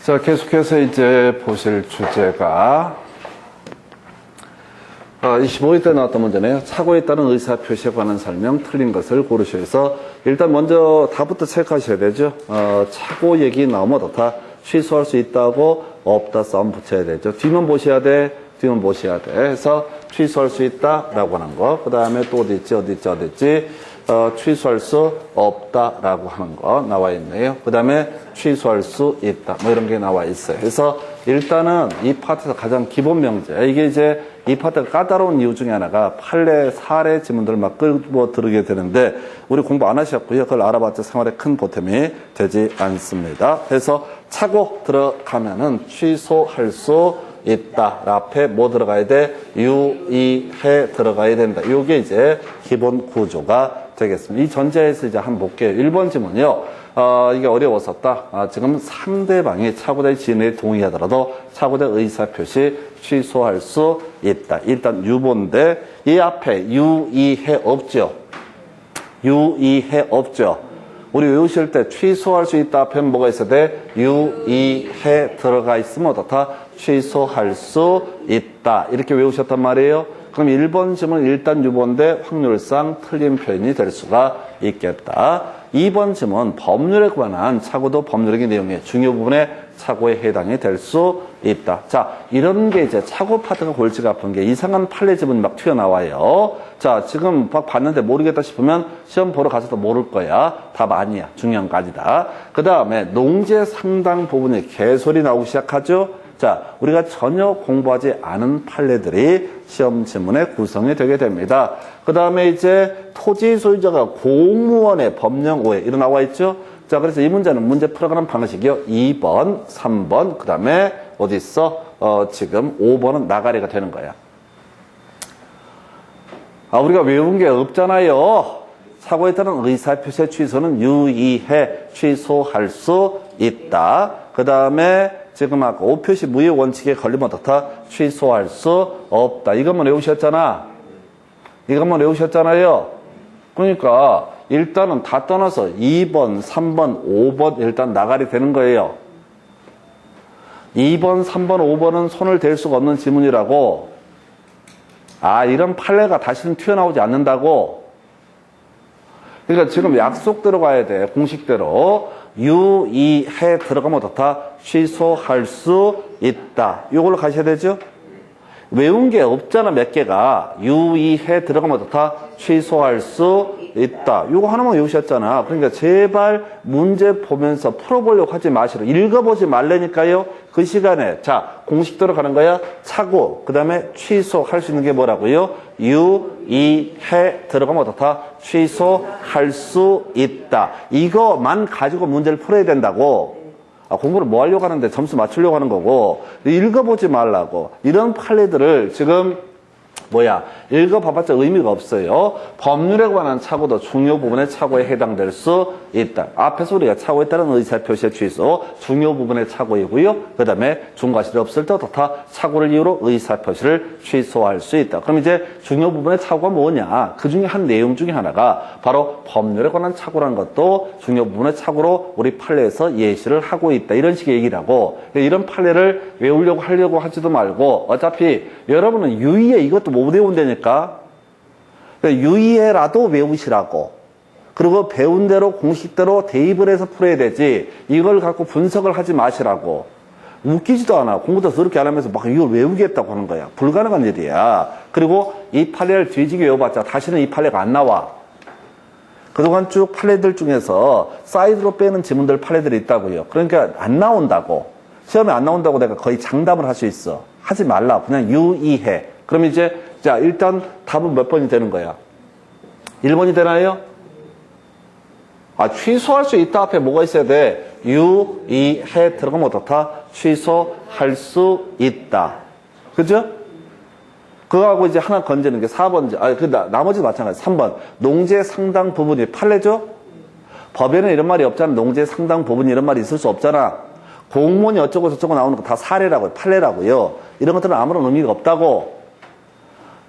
자, 계속해서 이제 보실 주제가 25일 때 나왔던 문제네요. 착오에 따른 의사표시에 관한 설명, 틀린 것을 고르셔서 일단 먼저 답부터 체크하셔야 되죠. 착오 얘기 나오면 어떻다? 취소할 수 있다고 없다 싸움 붙여야 되죠. 뒤만 보셔야 돼. 뒤만 보셔야 돼. 해서 취소할 수 있다라고 하는 거. 그 다음에 또 어디 있지? 취소할 수 없다라고 하는 거 나와 있네요. 그 다음에 취소할 수 있다. 뭐 이런 게 나와 있어요. 그래서 일단은 이 파트에서 가장 기본 명제. 이게 이제 이 파트가 까다로운 이유 중에 하나가 판례, 사례 지문들을 막 끌고 들으게 되는데 우리 공부 안 하셨고요. 그걸 알아봤자 생활에 큰 보탬이 되지 않습니다. 그래서 차고 들어가면은 취소할 수 있다. 앞에 뭐 들어가야 돼? 유의해 들어가야 된다. 이게 이제 기본 구조가 되겠습니다. 이 전제에서 이제 한번 볼게요. 1번 지문이요. 이게 어려웠었다. 지금 상대방이 착오대 진행에 동의하더라도 착오대 의사표시 취소할 수 있다. 일단 유보인데 이 앞에 유의해 없죠. 유의해 없죠. 우리 외우실 때 취소할 수 있다 앞에 뭐가 있어야 돼? 유의해 들어가 있으면 어떻다? 취소할 수 있다. 이렇게 외우셨단 말이에요. 그럼 1번 지문은 일단 유보인데 확률상 틀린 표현이 될 수가 있겠다. 2번 지문 법률에 관한 착오도 법률적인 내용의 중요 부분에 착오에 해당이 될 수 있다. 자, 이런 게 이제 착오 파트가 골치가 아픈 게 이상한 판례 지문이 막 튀어나와요. 자, 지금 막 봤는데 모르겠다 싶으면 시험 보러 가서도 모를 거야. 답 아니야. 중요한 거 아니다. 그 다음에 농제 상당 부분에 개소리 나오기 시작하죠. 자, 우리가 전혀 공부하지 않은 판례들이 시험 지문에 구성이 되게 됩니다. 그 다음에 이제 토지 소유자가 공무원의 법령 오해 이런 나와 있죠. 자, 그래서 이 문제는 문제 풀어가는 방식이요. 2번, 3번, 그 다음에 어디 있어? 지금 5번은 나가리가 되는 거야. 우리가 외운 게 없잖아요. 사고에 따른 의사표시의 취소는 유의해 취소할 수 있다. 그 다음에 지금 아까 5표시 무효 원칙에 걸리면 어떻다? 취소할 수 없다. 이것만 외우셨잖아. 이것만 외우셨잖아요. 그러니까 일단은 다 떠나서 2번, 3번, 5번 일단 나가리 되는 거예요. 2번, 3번, 5번은 손을 댈 수가 없는 지문이라고. 이런 판례가 다시는 튀어나오지 않는다고. 그러니까 지금 약속대로 가야 돼. 공식대로. 유의해 들어가면 어떻다? 취소할 수 있다. 이걸로 가셔야 되죠? 외운 게 없잖아, 몇 개가. 유의해 들어가면 어떻다? 취소할 수 있다. 이거 하나만 외우셨잖아. 그러니까 제발 문제 보면서 풀어보려고 하지 마시고 읽어보지 말라니까요. 그 시간에 자 공식대로 가는 거야. 차고 그 다음에 취소할 수 있는 게 뭐라고요? 유의해 들어가면 어떻다? 취소할 수 있다. 이거만 가지고 문제를 풀어야 된다고. 공부를 뭐 하려고 하는데 점수 맞추려고 하는 거고 읽어보지 말라고. 이런 판례들을 지금 읽어봐봤자 의미가 없어요. 법률에 관한 착오도 중요 부분의 착오에 해당될 수 있다. 앞에서 우리가 착오에 따른 의사표시의 취소, 중요 부분의 착오이고요. 그 다음에 중과실이 없을 때 어떻다? 착오를 이유로 의사표시를 취소할 수 있다. 그럼 이제 중요 부분의 착오가 뭐냐? 그 중에 한 내용 중에 하나가 바로 법률에 관한 착오라는 것도 중요 부분의 착오로 우리 판례에서 예시를 하고 있다. 이런 식의 얘기라고. 이런 판례를 외우려고 하려고 하지도 말고 어차피 여러분은 유의해 이것도 못 외운다니까. 유의해라도 외우시라고. 그리고 배운 대로 공식대로 대입을 해서 풀어야 되지 이걸 갖고 분석을 하지 마시라고. 웃기지도 않아. 공부도 더럽게 안 하면서 막 이걸 외우겠다고 하는 거야. 불가능한 일이야. 그리고 이 판례를 뒤지게 외워봤자 다시는 이 판례가 안 나와. 그동안 쭉 판례들 중에서 사이드로 빼는 지문들 판례들이 있다고요. 그러니까 안 나온다고. 시험에 안 나온다고 내가 거의 장담을 할 수 있어. 하지 말라. 그냥 유의해. 그럼 이제 자 일단 답은 몇 번이 되는 거야? 1번이 되나요? 아, 취소할 수 있다 앞에 뭐가 있어야 돼? 유의해 들어가면 어떻다? 취소할 수 있다. 그죠? 그거하고 이제 하나 건지는 게 4번, 나머지도 마찬가지. 3번. 농지의 상당 부분이 판례죠? 법에는 이런 말이 없잖아. 농지의 상당 부분이 이런 말이 있을 수 없잖아. 공무원이 어쩌고 저쩌고 나오는 거 다 사례라고요. 판례라고요. 이런 것들은 아무런 의미가 없다고.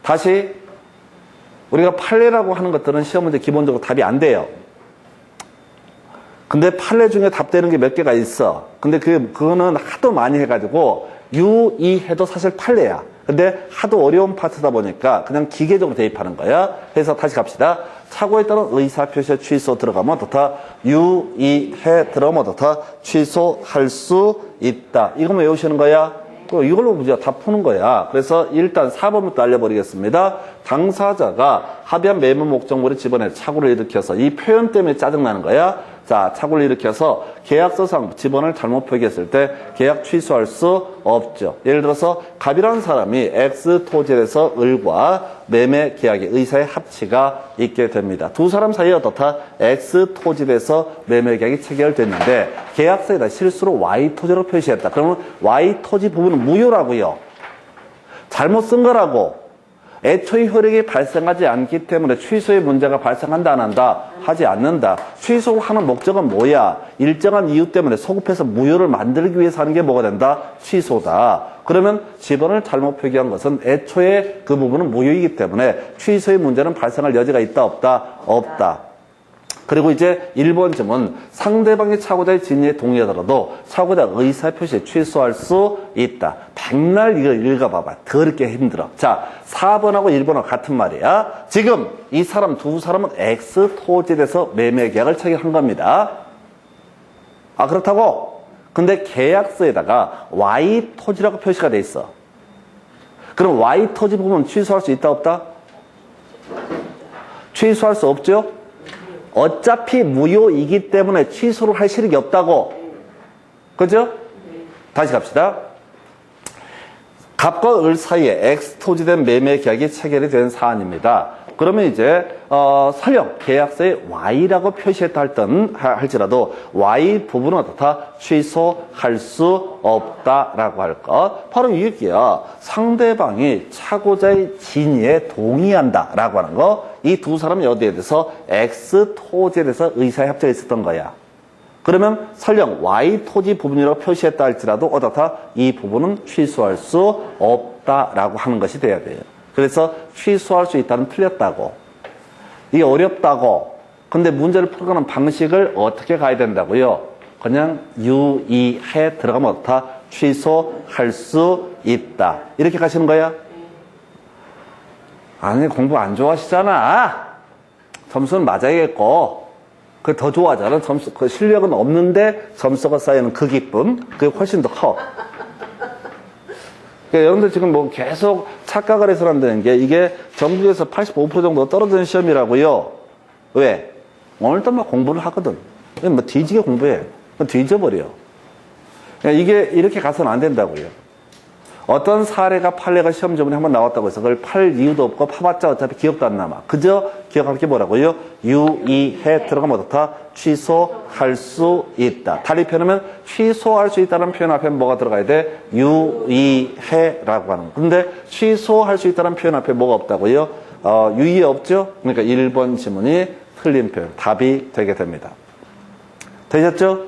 다시, 우리가 판례라고 하는 것들은 시험 문제 기본적으로 답이 안 돼요. 근데 판례 중에 답되는 게 몇 개가 있어. 근데 그거는 하도 많이 해가지고 유의해도 사실 판례야. 근데 하도 어려운 파트다 보니까 그냥 기계적으로 대입하는 거야. 그래서 다시 갑시다. 착오에 따른 의사표시에 취소 들어가면 어떻다? 유의해 들어가면 어떻다? 취소할 수 있다. 이거만 외우시는 거야. 이걸로 문제가 다 푸는 거야. 그래서 일단 4번부터 알려버리겠습니다. 당사자가 합의한 매매 목적물의 집안에 착오를 일으켜서 이 표현 때문에 짜증나는 거야. 자, 착오를 일으켜서 계약서상 집원을 잘못 표기했을 때 계약 취소할 수 없죠. 예를 들어서 갑이라는 사람이 X 토지에 대해서 을과 매매 계약의 의사의 합치가 있게 됩니다. 두 사람 사이에 어떻다? X 토지에 대해서 매매 계약이 체결됐는데 계약서에다 실수로 Y 토지로 표시했다. 그러면 Y 토지 부분은 무효라고요. 잘못 쓴 거라고. 애초에 효력이 발생하지 않기 때문에 취소의 문제가 발생한다 안 한다? 하지 않는다. 취소하는 목적은 뭐야? 일정한 이유 때문에 소급해서 무효를 만들기 위해서 하는 게 뭐가 된다? 취소다. 그러면 집원을 잘못 표기한 것은 애초에 그 부분은 무효이기 때문에 취소의 문제는 발생할 여지가 있다 없다? 없다. 그리고 이제 1번 점은 상대방의 착오자의 진위에 동의하더라도 착오자 의사표시에 취소할 수 있다. 백날 이거 읽어봐봐. 더럽게 힘들어. 자, 4번하고 1번하고 같은 말이야. 지금 이 사람 두 사람은 X 토지에 대해서 매매 계약을 체결한 겁니다. 아, 그렇다고? 근데 계약서에다가 Y 토지라고 표시가 돼 있어. 그럼 Y 토지 부분 취소할 수 있다 없다? 취소할 수 없죠? 어차피 무효이기 때문에 취소를 할 실익이 없다고. 그죠? 다시 갑시다. 갑과 을 사이에 X 토지된 매매 계약이 체결이 된 사안입니다. 그러면 이제 설령 계약서에 Y라고 표시했다 할지라도 Y 부분은 어떻다? 취소할 수 없다라고 할 것. 바로 이게야. 상대방이 착오자의 진위에 동의한다라고 하는 거. 이 두 사람이 어디에 대해서 X 토지에 대해서 의사의 합작이 있었던 거야. 그러면 설령 Y 토지 부분이라고 표시했다 할지라도 어떻다? 이 부분은 취소할 수 없다라고 하는 것이 돼야 돼요. 그래서 취소할 수 있다는 틀렸다고. 이게 어렵다고. 근데 문제를 풀어가는 방식을 어떻게 가야 된다고요? 그냥 유의해 들어가면 어떻다? 취소할 수 있다. 이렇게 가시는 거야? 아니, 공부 안 좋아하시잖아. 점수는 맞아야겠고. 그게 더 좋아하잖아. 점수, 그 실력은 없는데 점수가 쌓이는 그 기쁨. 그게 훨씬 더 커. 그러니까 여러분들 지금 뭐 계속 착각을 해서 한다는 게 이게 전국에서 85% 정도 떨어지는 시험이라고요. 왜? 오늘도 막 공부를 하거든. 뭐 뒤지게 공부해. 뒤져버려. 그러니까 이게 이렇게 가서는 안 된다고요. 어떤 사례가 판례가 시험 저번에 한번 나왔다고 해서 그걸 팔 이유도 없고 파봤자 어차피 기억도 안 남아. 그저 기억할 게 뭐라고요? 유의해 들어가면 어떻다? 취소할 수 있다. 달리 표현하면 취소할 수 있다는 표현 앞에 뭐가 들어가야 돼? 유의해라고 하는 거. 근데 취소할 수 있다는 표현 앞에 뭐가 없다고요? 유의 없죠? 그러니까 1번 지문이 틀린 표현. 답이 되게 됩니다. 되셨죠?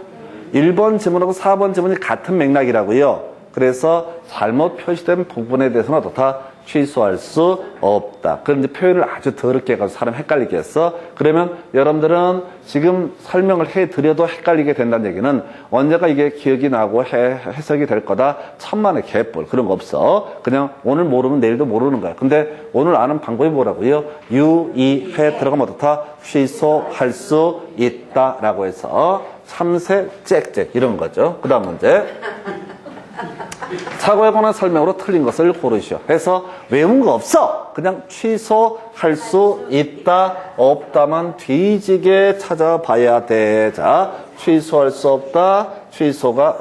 1번 지문하고 4번 지문이 같은 맥락이라고요. 그래서 잘못 표시된 부분에 대해서는 어떻다? 취소할 수 없다. 그런데 표현을 아주 더럽게 해가지고 사람 헷갈리게 했어. 그러면 여러분들은 지금 설명을 해드려도 헷갈리게 된다는 얘기는 언제가 이게 기억이 나고 해석이 될 거다. 천만의 개뿔. 그런 거 없어. 그냥 오늘 모르면 내일도 모르는 거야. 근데 오늘 아는 방법이 뭐라고요? 유의해 들어가면 어떻다? 취소할 수 있다라고 해서 참새 짹짹 이런 거죠. 그 다음 문제. 사고에 관한 설명으로 틀린 것을 고르시오. 해서 외운 거 없어. 그냥 취소할 수 있다, 없다만 뒤지게 찾아봐야 돼. 자, 취소할 수 없다. 취소가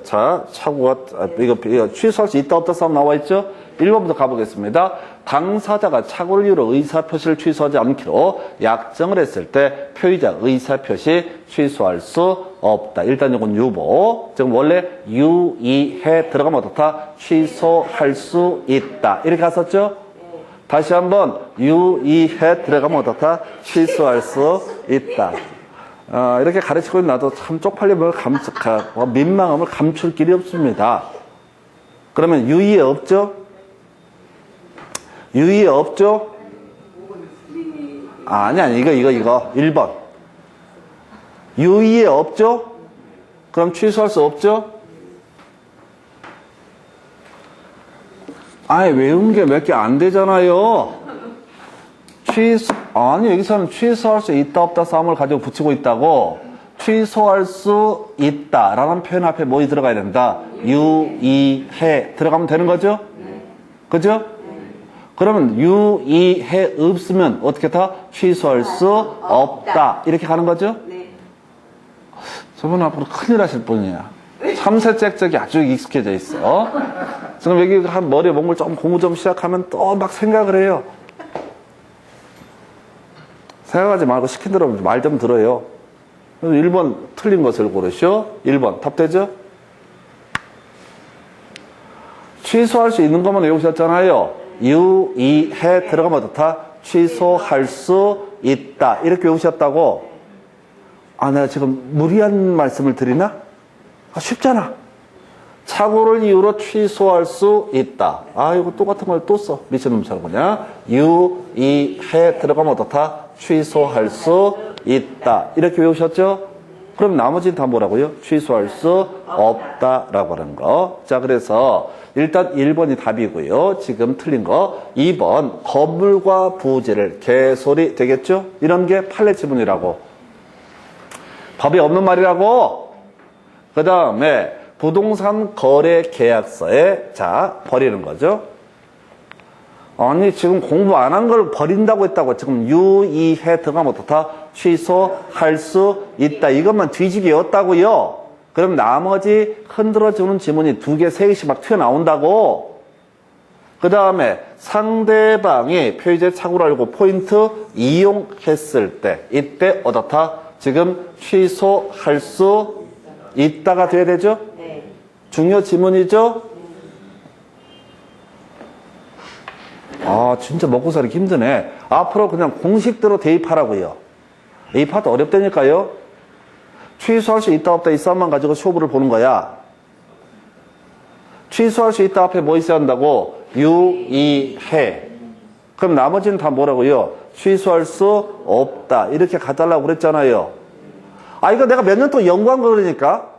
자, 사고가 이거 취소할 수 있다, 없다 싸움 나와 있죠? 1번부터 가보겠습니다. 당사자가 착오를 이유로 의사표시를 취소하지 않기로 약정을 했을 때 표의자 의사표시 취소할 수 없다. 일단 이건 유보. 지금 원래 유의해 들어가면 어떻다? 취소할 수 있다. 이렇게 갔었죠? 다시 한번 유의해 들어가면 어떻다? 취소할 수 있다. 이렇게 가르치고 나도 참 쪽팔림을 민망함을 감출 길이 없습니다. 그러면 유의해 없죠? 유의해 없죠? 아니, 이거. 1번. 유의해 없죠? 그럼 취소할 수 없죠? 아니, 외운 게 몇 개 안 되잖아요. 아니, 여기서는 취소할 수 있다, 없다 싸움을 가지고 붙이고 있다고. 취소할 수 있다 라는 표현 앞에 뭐이 들어가야 된다? 유의해. 들어가면 되는 거죠? 그죠? 그러면 유의해 없으면 어떻게 다? 취소할 수 없다. 이렇게 가는 거죠? 네. 저분 앞으로 큰일 하실 분이야. 참새 짹짹이 아주 익숙해져 있어. 지금 여기 한 머리에 몽골 좀 공부 좀 시작하면 또 막 생각을 해요. 생각하지 말고 시킨 대로 말 좀 들어요. 1번 틀린 것을 고르시오. 1번 답되죠? 취소할 수 있는 것만 외우셨잖아요. 유의해 들어가면 어떻다? 취소할 수 있다. 이렇게 외우셨다고. 내가 지금 무리한 말씀을 드리나? 쉽잖아. 착오를 이유로 취소할 수 있다. 이거 똑같은 걸 또 써. 미친놈처럼 그냥. 유의해 들어가면 어떻다? 취소할 수 있다. 이렇게 외우셨죠? 그럼 나머지는 다 뭐라고요? 취소할 수 없다라고 하는 거. 자, 그래서 일단 1번이 답이고요. 지금 틀린 거. 2번 건물과 부지를 개소리 되겠죠? 이런 게 판례 지문이라고. 법이 없는 말이라고. 그 다음에 부동산 거래 계약서에 자 버리는 거죠. 아니 지금 공부 안 한 걸 버린다고 했다고. 지금 유의해 들어가면 어떻다? 취소할 수 있다. 이것만 뒤지기였다고요. 그럼 나머지 흔들어주는 지문이 2개, 3개씩 막 튀어나온다고. 그 다음에 상대방이 표의제 착오를 알고 포인트 이용했을 때 이때 어떻다? 지금 취소할 수 있다가 돼야 되죠? 네. 중요 지문이죠? 진짜 먹고 살기 힘드네. 앞으로 그냥 공식대로 대입하라고요. 이 파트 어렵다니까요. 취소할 수 있다 없다 이 싸움만 가지고 쇼부를 보는 거야. 취소할 수 있다 앞에 뭐 있어야 한다고? 유의해. 그럼 나머지는 다 뭐라고요? 취소할 수 없다. 이렇게 가달라고 그랬잖아요. 이거 내가 몇 년 동안 연구한 거 그러니까.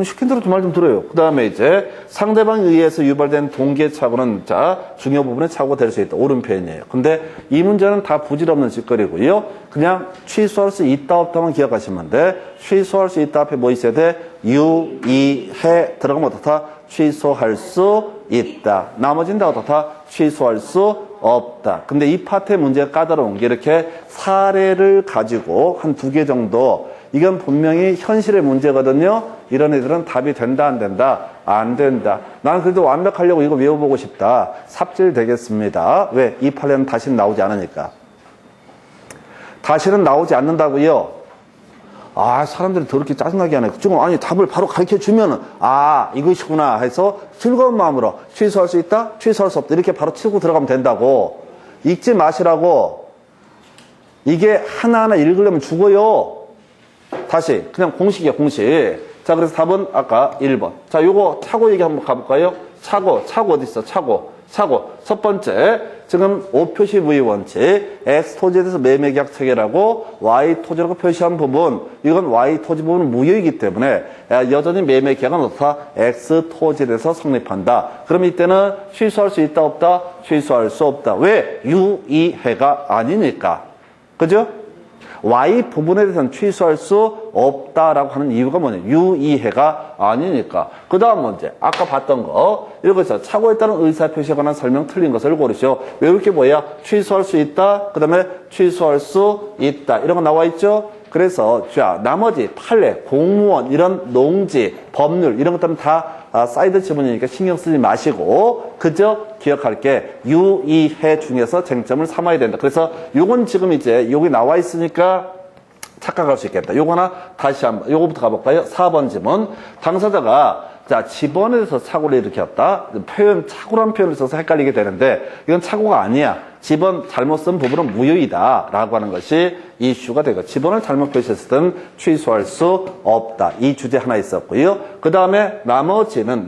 시킨 대로 좀 말 좀 들어요. 그 다음에 이제 상대방에 의해서 유발된 동기의 착오는 자 중요 부분에 착오가 될 수 있다. 옳은 표현이에요. 근데 이 문제는 다 부질없는 짓거리고요. 그냥 취소할 수 있다 없다만 기억하시면 돼. 취소할 수 있다 앞에 뭐 있어야 돼? 유의해 들어가면 어떻다? 취소할 수 있다. 나머지는 다 어떻다? 취소할 수 없다. 근데 이 파트의 문제가 까다로운 게 이렇게 사례를 가지고 한 2개 정도 이건 분명히 현실의 문제거든요. 이런 애들은 답이 된다 안 된다? 안 된다. 나는 그래도 완벽하려고 이거 외워보고 싶다. 삽질 되겠습니다. 왜? 이 판례는 다시는 나오지 않으니까. 다시는 나오지 않는다고요. 사람들이 더럽게 짜증나게 하네. 지금 답을 바로 가르쳐주면은 이것이구나 해서 즐거운 마음으로 취소할 수 있다? 취소할 수 없다. 이렇게 바로 치고 들어가면 된다고. 읽지 마시라고. 이게 하나하나 읽으려면 죽어요. 다시 그냥 공식이야 공식. 자, 그래서 답은 아까 1번. 자, 요거 차고 얘기 한번 가볼까요? 차고 어디 있어? 차고. 첫 번째, 지금 O표시 V 원칙, X 토지에 대해서 매매 계약 체결하고 Y 토지라고 표시한 부분, 이건 Y 토지 부분은 무효이기 때문에 여전히 매매 계약은 어떻다? X 토지에 대해서 성립한다. 그럼 이때는 취소할 수 있다, 없다? 취소할 수 없다. 왜? 유의해가 아니니까. 그죠? Y 부분에 대해서는 취소할 수 없다라고 하는 이유가 뭐냐? 유의해가 아니니까. 그 다음 문제. 아까 봤던 거. 이거죠. 차고에 따른 의사표시에 관한 설명 틀린 것을 고르시오. 왜 이렇게 뭐야? 취소할 수 있다. 그 다음에 취소할 수 있다. 이런 거 나와 있죠? 그래서 자, 나머지 판례, 공무원, 이런 농지, 법률 이런 것들은 다 사이드 지문이니까 신경 쓰지 마시고 그저 기억할 게 유의해 중에서 쟁점을 삼아야 된다. 그래서 요건 지금 이제 여기 나와 있으니까 착각할 수 있겠다. 요거 하나 다시 한번 요거부터 가볼까요? 4번 지문. 당사자가 자, 집원에 대해서 착오를 일으켰다. 착오라는 표현을 써서 헷갈리게 되는데 이건 착오가 아니야. 집원 잘못 쓴 부분은 무효이다 라고 하는 것이 이슈가 되고 집원을 잘못 표시했을 때는 취소할 수 없다. 이 주제 하나 있었고요. 그 다음에 나머지는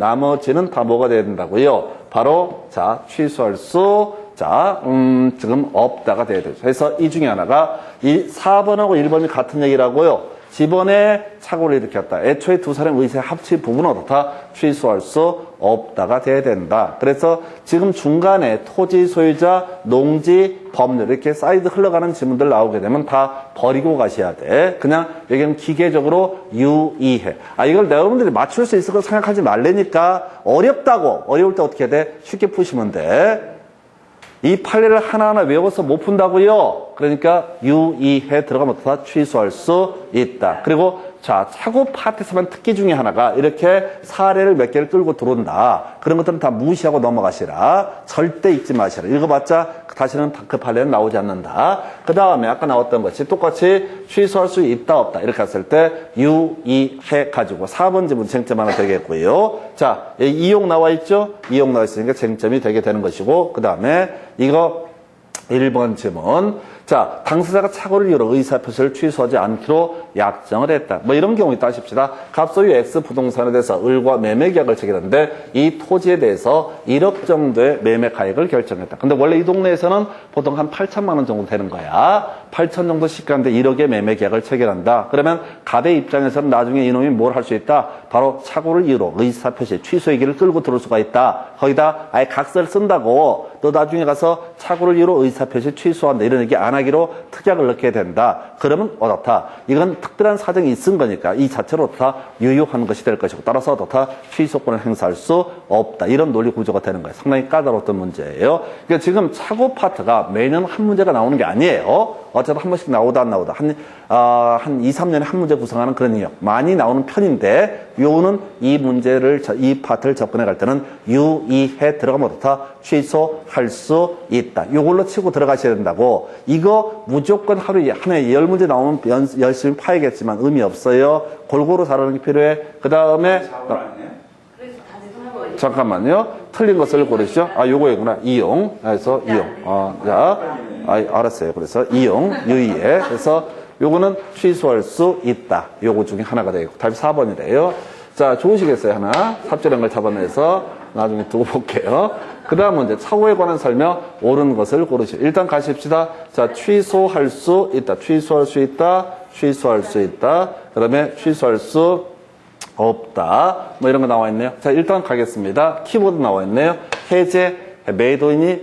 다 뭐가 돼야 된다고요? 바로 자, 취소할 수 지금 없다가 돼야 되죠. 그래서 이 중에 하나가 이 4번하고 1번이 같은 얘기라고요. 집원에 착오를 일으켰다. 애초에 두 사람의 의사의 합치 부분은 어떻다? 취소할 수 없다가 돼야 된다. 그래서 지금 중간에 토지 소유자, 농지, 법률 이렇게 사이드 흘러가는 지문들 나오게 되면 다 버리고 가셔야 돼. 그냥 여기는 기계적으로 유의해. 이걸 여러분들이 맞출 수 있을 거 생각하지 말라니까. 어려울 때 어떻게 돼? 쉽게 푸시면 돼. 이 판례를 하나하나 외워서 못 푼다고요. 그러니까 유의해 들어가면 다 취소할 수 있다. 그리고 자, 차고 파트에서만 특기 중에 하나가 이렇게 사례를 몇 개를 끌고 들어온다. 그런 것들은 다 무시하고 넘어가시라. 절대 읽지 마시라. 읽어봤자 다시는 그 판례는 나오지 않는다. 그 다음에 아까 나왔던 것이 똑같이 취소할 수 있다 없다 이렇게 했을 때 유의해 가지고 4번 지문 쟁점 하나 되겠고요. 자, 이용 나와 있죠? 이용 나와 있으니까 쟁점이 되게 되는 것이고 그 다음에 이거 1번 지문. 자, 당사자가 착오를 이유로 의사표시를 취소하지 않기로 약정을 했다. 뭐 이런 경우 있다 하십시다. 갑소유 X 부동산에 대해서 을과 매매 계약을 체결했는데 이 토지에 대해서 1억 정도의 매매 가액을 결정했다. 근데 원래 이 동네에서는 보통 한 8천만 원 정도 되는 거야. 8천 정도 시가인데 1억의 매매 계약을 체결한다. 그러면 갑의 입장에서는 나중에 이놈이 뭘 할 수 있다? 바로 착오를 이유로 의사표시 취소의 길을 끌고 들어올 수가 있다. 거기다 아예 각서를 쓴다고 너 나중에 가서 착오를 이유로 의사표시 취소한다. 이런 얘기 안 하기로 특약을 넣게 된다. 그러면 어떻다? 이건 특별한 사정이 있은 거니까 이 자체로 어떻다? 유효한 것이 될 것이고 따라서 어떻다? 취소권을 행사할 수 없다. 이런 논리 구조가 되는 거예요. 상당히 까다로웠던 문제예요. 그러니까 지금 착오 파트가 매년 한 문제가 나오는 게 아니에요. 어차피 한 번씩 나오다 안 나오다. 한 2, 3년에 한 문제 구성하는 그런 영역. 많이 나오는 편인데 요는 이 문제를, 이 파트를 접근해 갈 때는 유의해 들어가면 어떻다? 취소할 수 있다. 요걸로 치고 들어가셔야 된다고. 이거 무조건 하루에 10문제 나오면 열심히 파야겠지만 의미 없어요. 골고루 다루는 게 필요해. 그 다음에 잠깐만요. 틀린 것을 고르시죠. 요거구나. 이용. 그래서 이용. 알았어요. 그래서 이용, 유의해. 그래서 요거는 취소할 수 있다. 요거 중에 하나가 되겠고. 답이 4번이래요. 자, 좋으시겠어요? 하나. 삽질한 걸 잡아내서 나중에 두고 볼게요. 그 다음 문제. 착오에 관한 설명, 옳은 것을 고르시오. 일단 가십시다. 자, 취소할 수 있다. 취소할 수 있다. 취소할 수 있다. 그 다음에 취소할 수 없다. 뭐 이런 거 나와 있네요. 자, 일단 가겠습니다. 키보드 나와 있네요. 해제, 매도인이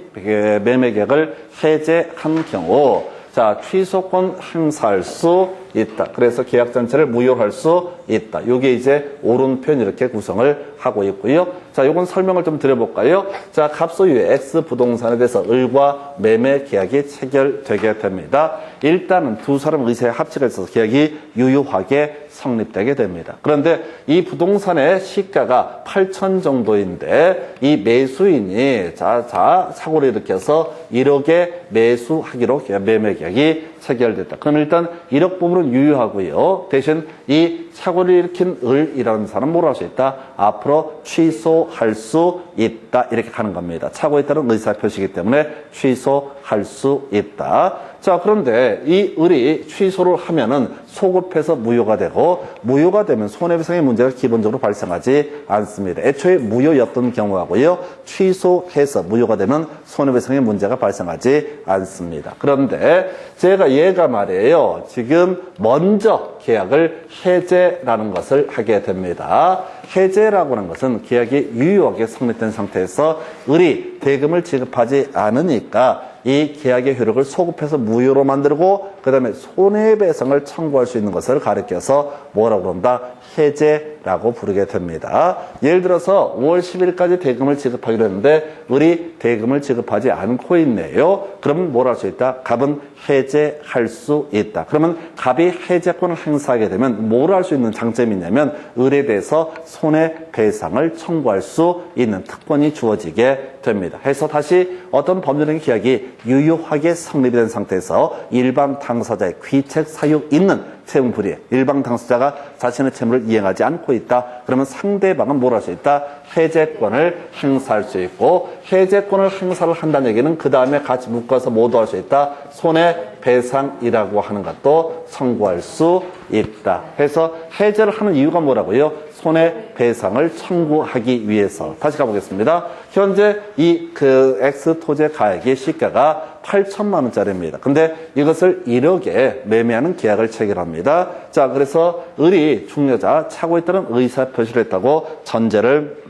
매매 계약을 해제한 경우, 자, 취소권 행사할 수 있다. 그래서 계약 전체를 무효할 수 있다. 요게 이제 옳은 표현 이렇게 구성을 하고 있고요. 자, 요건 설명을 좀 드려볼까요? 자, 갑소유의 X 부동산에 대해서 을과 매매 계약이 체결되게 됩니다. 일단은 두 사람 의사의 합치가 있어서 계약이 유효하게 성립되게 됩니다. 그런데 이 부동산의 시가가 8천 정도인데 이 매수인이 사고를 일으켜서 1억에 매수하기로 매매 계약이 체결됐다. 그럼 일단 1억 부분은 유효하고요. 대신 이 착오를 일으킨 을이라는 사람은 뭐라고 할 수 있다? 앞으로 취소할 수 있다. 이렇게 가는 겁니다. 착오에 따른 의사표시이기 때문에 취소할 수 있다. 자, 그런데 이 을이 취소를 하면은 소급해서 무효가 되고, 무효가 되면 손해배상의 문제가 기본적으로 발생하지 않습니다. 애초에 무효였던 경우하고요, 취소해서 무효가 되면 손해배상의 문제가 발생하지 않습니다. 그런데 제가 얘가 말이에요, 지금 먼저 계약을 해제라는 것을 하게 됩니다. 해제라고 하는 것은 계약이 유효하게 성립된 상태에서 을이 대금을 지급하지 않으니까 이 계약의 효력을 소급해서 무효로 만들고 그 다음에 손해배상을 청구할 수 있는 것을 가리켜서 뭐라고 그런다? 해제라고 부르게 됩니다. 예를 들어서 5월 10일까지 대금을 지급하기로 했는데 을이 대금을 지급하지 않고 있네요. 그러면 뭐라 할 수 있다? 갑은 해제할 수 있다. 그러면 갑이 해제권을 행사하게 되면 뭘 할 수 있는 장점이 있냐면 을에 대해서 손해배상을 청구할 수 있는 특권이 주어지게 됩니다. 해서 다시 어떤 법률행위 계약이 유효하게 성립이 된 상태에서 일방 당사자의 귀책 사유 있는 채무불이익, 일방 당사자가 자신의 채무를 이행하지 않고 있다. 그러면 상대방은 뭘 할 수 있다? 해제권을 행사할 수 있고, 해제권을 행사를 한다는 얘기는 그 다음에 같이 묶어서 모두 할 수 있다. 손해배상이라고 하는 것도 청구할 수 있다. 해서 해제를 하는 이유가 뭐라고요? 손해배상을 청구하기 위해서. 다시 가보겠습니다. 현재 이 X 토지의 가액이 시가가 8천만 원짜리입니다. 근데 이것을 1억에 매매하는 계약을 체결합니다. 자, 그래서 을이 중여자 착오에 따른 의사표시를 했다고 전제를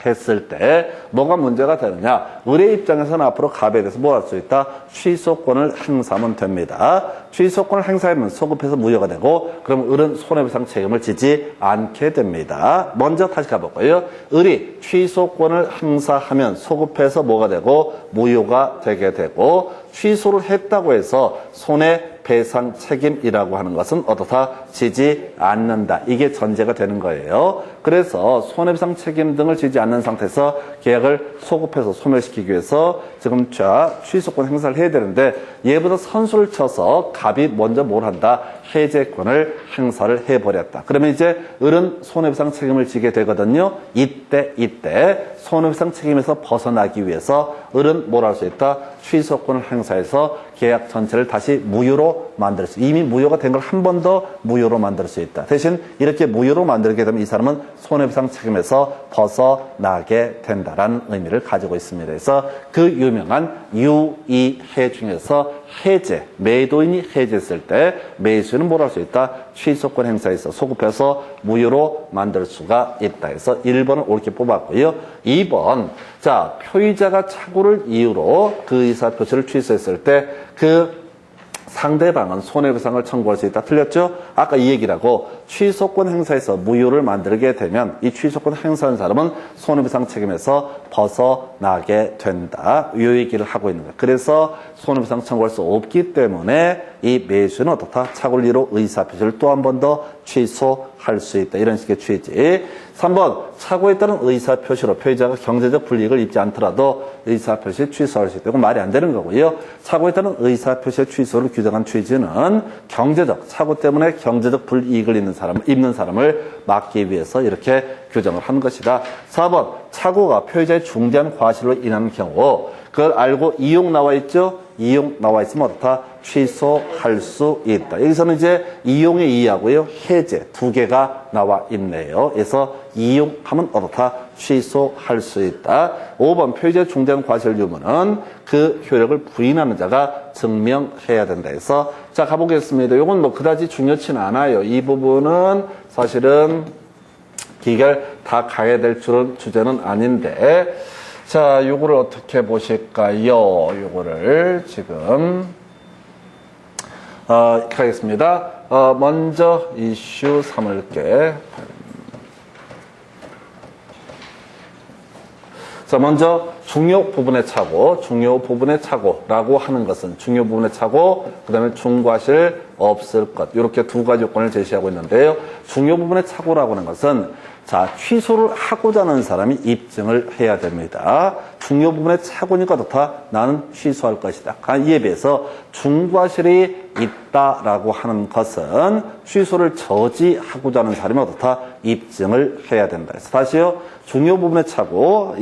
했을 때 뭐가 문제가 되느냐? 을의 입장에서는 앞으로 갑에 대해서 뭐 할 수 있다? 취소권을 행사하면 됩니다. 취소권을 행사하면 소급해서 무효가 되고, 그럼 을은 손해배상 책임을 지지 않게 됩니다. 먼저 다시 가볼까요? 을이 취소권을 행사하면 소급해서 뭐가 되고 무효가 되게 되고, 취소를 했다고 해서 손해배상 책임이라고 하는 것은 어떻다? 지지 않는다. 이게 전제가 되는 거예요. 그래서 손해배상 책임 등을 지지 않는 상태에서 계약을 소급해서 소멸시키기 위해서 지금 취소권 행사를 해야 되는데, 얘보다 선수를 쳐서 갑이 먼저 뭘 한다? 해제권을 행사를 해버렸다. 그러면 이제 을은 손해배상 책임을 지게 되거든요. 이때 손해배상 책임에서 벗어나기 위해서 을은 뭘 할 수 있다? 취소권을 행사해서 계약 전체를 다시 무효로 만들 수, 이미 무효가 된 걸 한 번 더 무효로 만들 수 있다. 대신 이렇게 무효로 만들게 되면 이 사람은 손해배상 책임에서 벗어나게 된다라는 의미를 가지고 있습니다. 그래서 그 유명한 유의해 중에서 해제, 매도인이 해제했을 때 매수인은 뭘 할 수 있다? 취소권 행사해서 소급해서 무효로 만들 수가 있다. 그래서 1번을 옳게 뽑았고요. 2번, 자, 표의자가 착오를 이유로 그 의사표시를 취소했을 때 그 상대방은 손해배상을 청구할 수 있다. 틀렸죠? 아까 이 얘기라고 취소권 행사에서 무효를 만들게 되면 이 취소권 행사한 사람은 손해배상 책임에서 벗어나게 된다. 이 얘기를 하고 있는 거예요. 그래서 손해배상 청구할 수 없기 때문에 이 매수는 어떻다? 착오를 이유로 의사표시를 또 한 번 더 취소할 수 있다. 이런 식의 취지. 3번, 착오에 따른 의사표시로 표의자가 경제적 불이익을 입지 않더라도 의사표시 취소할 수 있다고 말이 안 되는 거고요. 착오에 따른 의사표시의 취소를 규정한 취지는 경제적, 착오 때문에 경제적 불이익을 입는 사람을 막기 위해서 이렇게 규정을 한 것이다. 4번, 착오가 표의자의 중대한 과실로 인하는 경우 그걸 알고 이용 나와 있죠? 이용 나와 있으면 어떻다? 취소할 수 있다. 여기서는 이제 이용의 이하고요, 해제 두 개가 나와 있네요. 그래서 이용하면 어떻다? 취소할 수 있다. 5번, 표의자의 중대한 과실 유무는 그 효력을 부인하는 자가 증명해야 된다 해서, 자, 가보겠습니다. 이건 뭐 그다지 중요치는 않아요. 이 부분은 사실은 기결 다 가야 될 주제는 아닌데, 자, 요거를 어떻게 보실까요? 요거를 지금 가겠습니다. 먼저 이슈 3을게. 자, 먼저 중요 부분의 착오라고 하는 것은 중요 부분의 착오, 그 다음에 중과실 없을 것, 이렇게 두 가지 요건을 제시하고 있는데요. 중요 부분의 착오라고 하는 것은 자, 취소를 하고자 하는 사람이 입증을 해야 됩니다. 중요 부분에 착오니까 좋다. 나는 취소할 것이다. 이에 비해서 중과실이 있다라고 하는 것은 취소를 저지하고자 하는 사람이 어떻다? 입증을 해야 된다. 그래서 다시요. 중요 부분에 착오.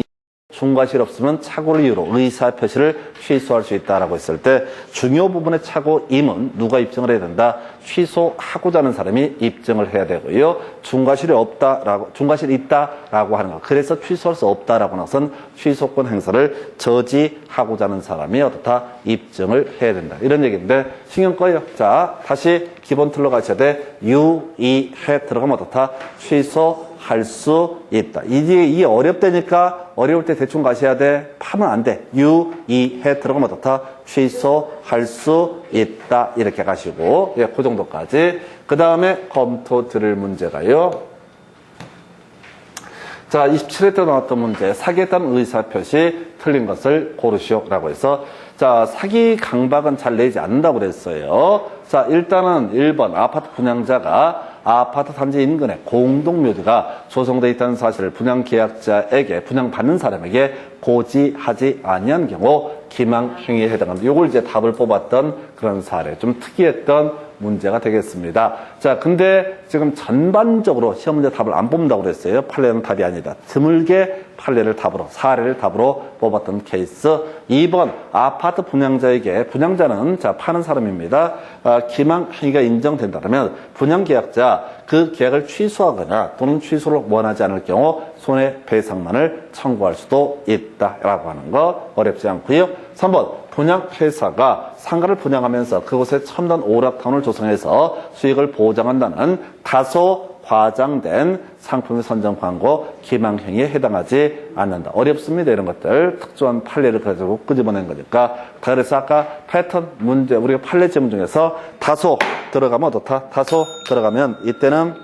중과실 없으면 착오를 이유로 의사표시를 취소할 수 있다라고 했을 때 중요 부분의 착오임은 누가 입증을 해야 된다? 취소하고자 하는 사람이 입증을 해야 되고요. 중과실이 있다라고 하는 것. 그래서 취소할 수 없다라고 하는 것은 취소권 행사를 저지하고자 하는 사람이 어떻다? 입증을 해야 된다. 이런 얘기인데 신경 꺼요. 자, 다시 기본 틀로 가셔야 돼. 유의해 들어가면 어떻다? 취소할 수 있다. 이게 어렵다니까 어려울 때 대충 가셔야 돼. 파면 안 돼. 유의해 들어가면 어떻다? 취소할 수 있다. 이렇게 가시고 예, 그 정도까지. 그 다음에 검토 드릴 문제가요. 자, 27회 때 나왔던 문제. 사기에 따른 의사표시 틀린 것을 고르시오라고 해서 자, 사기 강박은 잘 내지 않는다고 그랬어요. 자, 일단은 1번 아파트 분양자가 아파트 단지 인근에 공동묘지가 조성되어 있다는 사실을 분양계약자에게 분양받는 사람에게 고지하지 아니한 경우 기망행위에 해당한다. 요걸 이제 답을 뽑았던 그런 사례. 좀 특이했던 문제가 되겠습니다. 자, 근데 지금 전반적으로 시험 문제 답을 안 뽑는다고 그랬어요. 판례는 답이 아니다. 드물게 판례를 답으로, 사례를 답으로 뽑았던 케이스. 2번 아파트 분양자에게, 분양자는 자 파는 사람입니다. 기망행위가 인정된다면 분양계약자 그 계약을 취소하거나 또는 취소를 원하지 않을 경우 손해배상만을 청구할 수도 있다라고 하는 거 어렵지 않고요. 3번 분양회사가 상가를 분양하면서 그곳에 첨단 오락타운을 조성해서 수익을 보장한다는 다소 과장된 상품의 선정 광고 기망행위에 해당하지 않는다. 어렵습니다. 이런 것들 특수한 판례를 가지고 끄집어낸 거니까. 그래서 아까 패턴 문제 우리가 판례 지문 중에서 다소 들어가면 어떻다? 다소 들어가면 이때는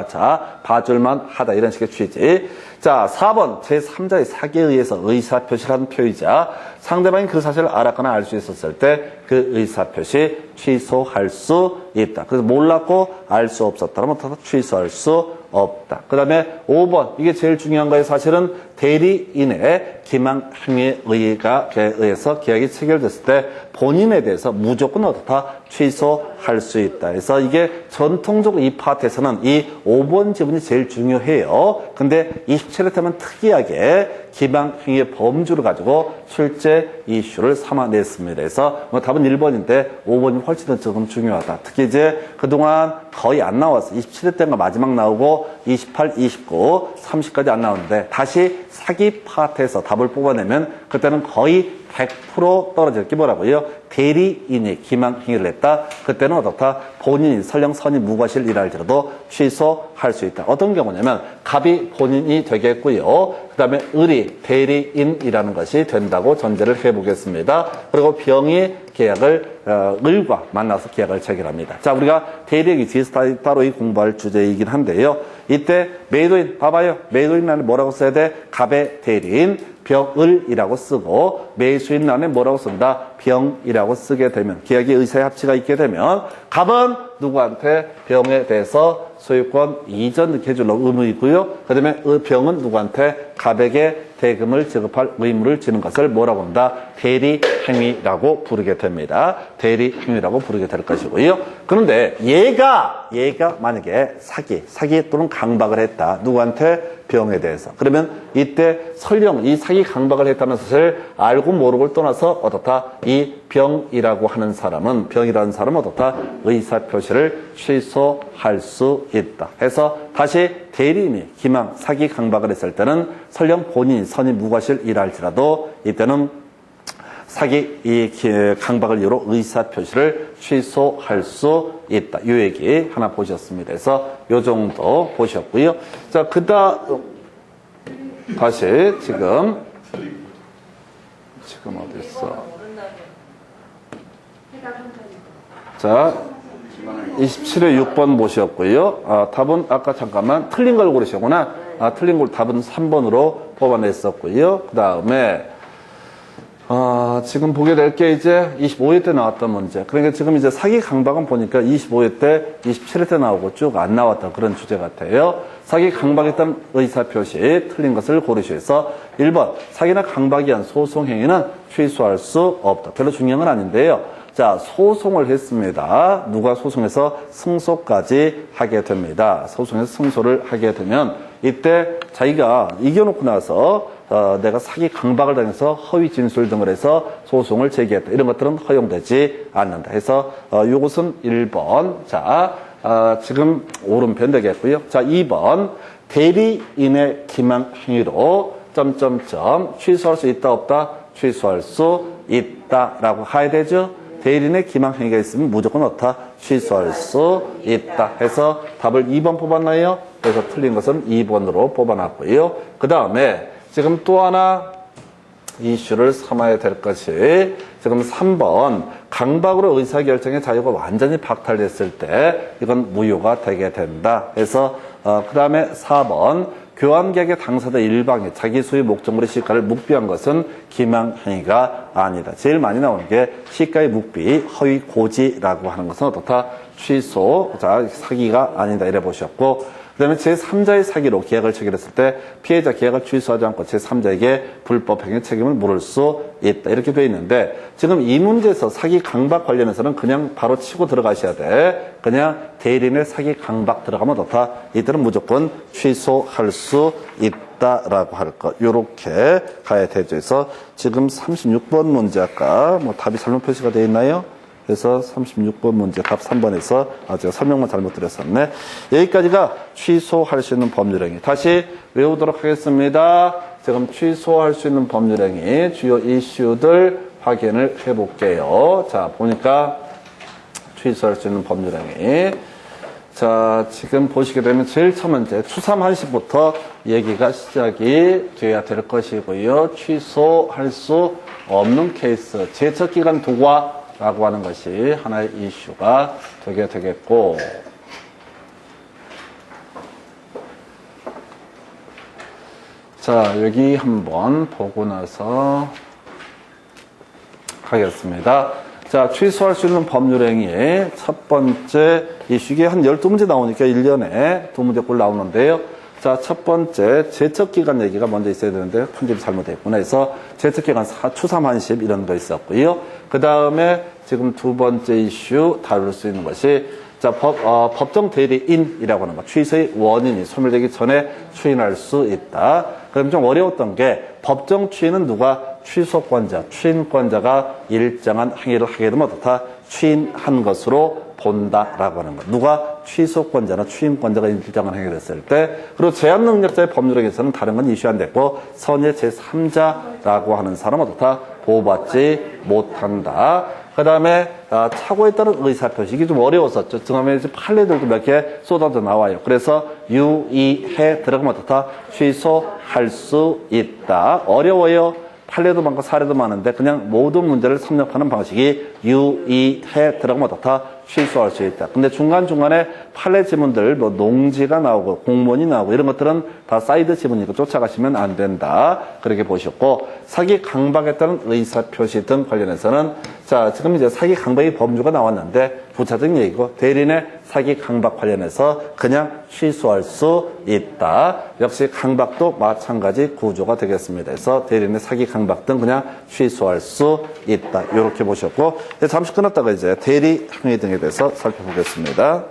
자 봐줄만 하다 이런 식의 취지. 자 4번 제3자의 사기에 의해서 의사표시를 한 표의자 상대방이 그 사실을 알았거나 알 수 있었을 때 그 의사표시 취소할 수 있다. 그래서 몰랐고 알 수 없었다면 취소할 수 없다. 그 다음에 5번 이게 제일 중요한 거예요. 사실은 대리인의 기망행위에 의해서 계약이 체결됐을 때 본인에 대해서 무조건 어떻다? 취소할 수 있다. 그래서 이게 전통적으로 이 파트에서는 이 5번 지문이 제일 중요해요. 근데 27회 때만 특이하게 기망행위의 범주를 가지고 출제 이슈를 삼아냈습니다. 그래서 뭐 답은 1번인데 5번이 훨씬 더 조금 중요하다. 특히 이제 그동안 거의 안 나왔어. 27회 때가 마지막 나오고 28, 29, 30까지 안 나오는데 다시 사기 파트에서 답을 뽑아내면 그때는 거의 100% 떨어질 게 뭐라고요? 대리인이 기망행위를 했다. 그때는 어떻다? 본인이 설령 선임 무과실이라 할지라도 취소할 수 있다. 어떤 경우냐면 갑이 본인이 되겠고요. 그 다음에 을이 대리인이라는 것이 된다고 전제를 해보겠습니다. 그리고 병이 계약을 을과 만나서 계약을 체결합니다. 자, 우리가 대리인이 뒤에서 따로 공부할 주제이긴 한데요. 이때 매도인 봐봐요. 매도인 안에 뭐라고 써야 돼? 갑의 대리인 병을이라고 쓰고 매수인 안에 뭐라고 쓴다? 병이라고 쓰게 되면 계약의 의사의 합치가 있게 되면 갑은 누구한테 병에 대해서 소유권 이전 해줄 의무이고요. 그 다음에 병은 누구한테 갑에게 대금을 지급할 의무를 지는 것을 뭐라고 한다? 대리행위라고 부르게 됩니다. 대리행위라고 부르게 될 것이고요. 그런데 얘가 만약에 사기 또는 강박을 했다. 누구한테? 병에 대해서. 그러면 이때 설령 이 사기 강박을 했다는 사실을 알고 모르고를 떠나서 어떻다? 이 병이라는 사람은 어떻다? 의사표시를 취소할 수 있다. 해서 다시 대리인이 기망, 사기 강박을 했을 때는 설령 본인이 선임 무과실이라 할지라도 이때는 사기 강박을 이유로 의사표시를 취소할 수 있다. 이 얘기 하나 보셨습니다. 그래서 요 정도 보셨고요. 자, 그다음 다시 지금 어디 있어? 자, 27회 6번 보셨고요. 답은 아까 잠깐만 틀린 걸 고르셨구나. 틀린 걸 답은 3번으로 뽑아냈었고요. 그 다음에 지금 보게 될 게 이제 25회 때 나왔던 문제. 그러니까 지금 이제 사기 강박은 보니까 25회 때, 27회 때 나오고 쭉 안 나왔던 그런 주제 같아요. 사기 강박했던 의사표시, 틀린 것을 고르시해서 1번, 사기나 강박에 의한 소송행위는 취소할 수 없다. 별로 중요한 건 아닌데요. 자, 소송을 했습니다. 누가 소송해서 승소까지 하게 됩니다. 소송에서 승소를 하게 되면 이때 자기가 이겨놓고 나서 내가 사기 강박을 당해서 허위 진술 등을 해서 소송을 제기했다. 이런 것들은 허용되지 않는다. 해서 이것은 1번. 자, 지금 오른편 되겠고요. 자, 2번. 대리인의 기망 행위로 취소할 수 있다 없다? 취소할 수 있다라고 해야 되죠. 대리인의 기망 행위가 있으면 무조건 어떻다? 취소할 수 있다. 해서 답을 2번 뽑았나요? 그래서 틀린 것은 2번으로 뽑아놨고요. 그 다음에 지금 또 하나 이슈를 삼아야 될 것이 지금 3번 강박으로 의사결정의 자유가 완전히 박탈됐을 때 이건 무효가 되게 된다. 해서 그 다음에 4번 교환계약의 당사자 일방이 자기 소유 목적물의 시가를 묵비한 것은 기망행위가 아니다. 제일 많이 나오는 게 시가의 묵비, 허위 고지라고 하는 것은 어떻다? 취소, 자 사기가 아니다 이래 보셨고 그 다음에 제3자의 사기로 계약을 체결했을 때 피해자 계약을 취소하지 않고 제3자에게 불법행위 책임을 물을 수 있다. 이렇게 되어 있는데 지금 이 문제에서 사기 강박 관련해서는 그냥 바로 치고 들어가셔야 돼. 그냥 대리인의 사기 강박 들어가면 어떻다? 이들은 무조건 취소할 수 있다라고 할 것. 요렇게 가야 되죠. 그래서 지금 36번 문제 아까 답이 잘못 표시가 되어 있나요? 그래서 36번 문제 답 3번에서 제가 설명만 잘못 드렸었네. 여기까지가 취소할 수 있는 법률행위. 다시 외우도록 하겠습니다. 지금 취소할 수 있는 법률행위 주요 이슈들 확인을 해볼게요. 자, 보니까 취소할 수 있는 법률행위. 자, 지금 보시게 되면 제일 첫 번째 추삼 한시부터 얘기가 시작이 돼야 될 것이고요. 취소할 수 없는 케이스, 제척기간 도과 라고 하는 것이 하나의 이슈가 되게 되겠고, 자, 여기 한번 보고 나서 가겠습니다. 자, 취소할 수 있는 법률행위의 첫 번째 이슈, 이게 한 12문제 나오니까 1년에 2문제꼴 나오는데요. 자, 첫 번째, 제척기간 얘기가 먼저 있어야 되는데, 편집이 잘못됐구나 해서, 제척기간 추삼 한십 이런 거 있었고요. 그 다음에 지금 두 번째 이슈 다룰 수 있는 것이, 자, 법정 대리인이라고 하는 것. 취소의 원인이 소멸되기 전에 추인할 수 있다. 그럼 좀 어려웠던 게, 법정 추인은 누가 취소권자, 추인권자가 일정한 행위를 하게 되면 어떻다? 추인한 것으로 본다라고 하는 것. 누가 취소권자나 추인권자가 일정한 행위를 했을 때, 그리고 제한능력자의 법률에서는 다른 건 이슈 안 됐고, 선의 제3자라고 하는 사람은 어떻다? 보호받지 못한다. 그 다음에 착오에 따른 의사표시, 이게 좀 어려웠었죠. 그다음에 판례들도 몇 개 쏟아져 나와요. 그래서 유의해 들어가면 어떻다? 취소할 수 있다. 어려워요. 판례도 많고 사례도 많은데 그냥 모든 문제를 섭렵하는 방식이 유의해 들어가면 어떻다? 취소할 수 있다. 근데 중간중간에 판례 지문들, 농지가 나오고 공문이 나오고 이런 것들은 다 사이드 지문이니까 쫓아가시면 안 된다. 그렇게 보셨고, 사기 강박에 따른 의사표시 등 관련해서는 자, 지금 이제 사기 강박의 범주가 나왔는데 부차적인 얘기고, 대리인의 사기 강박 관련해서 그냥 취소할 수 있다. 역시 강박도 마찬가지 구조가 되겠습니다. 그래서 대리인의 사기 강박 등 그냥 취소할 수 있다. 이렇게 보셨고, 잠시 끊었다가 이제 대리 행위 등에 대해서 살펴보겠습니다.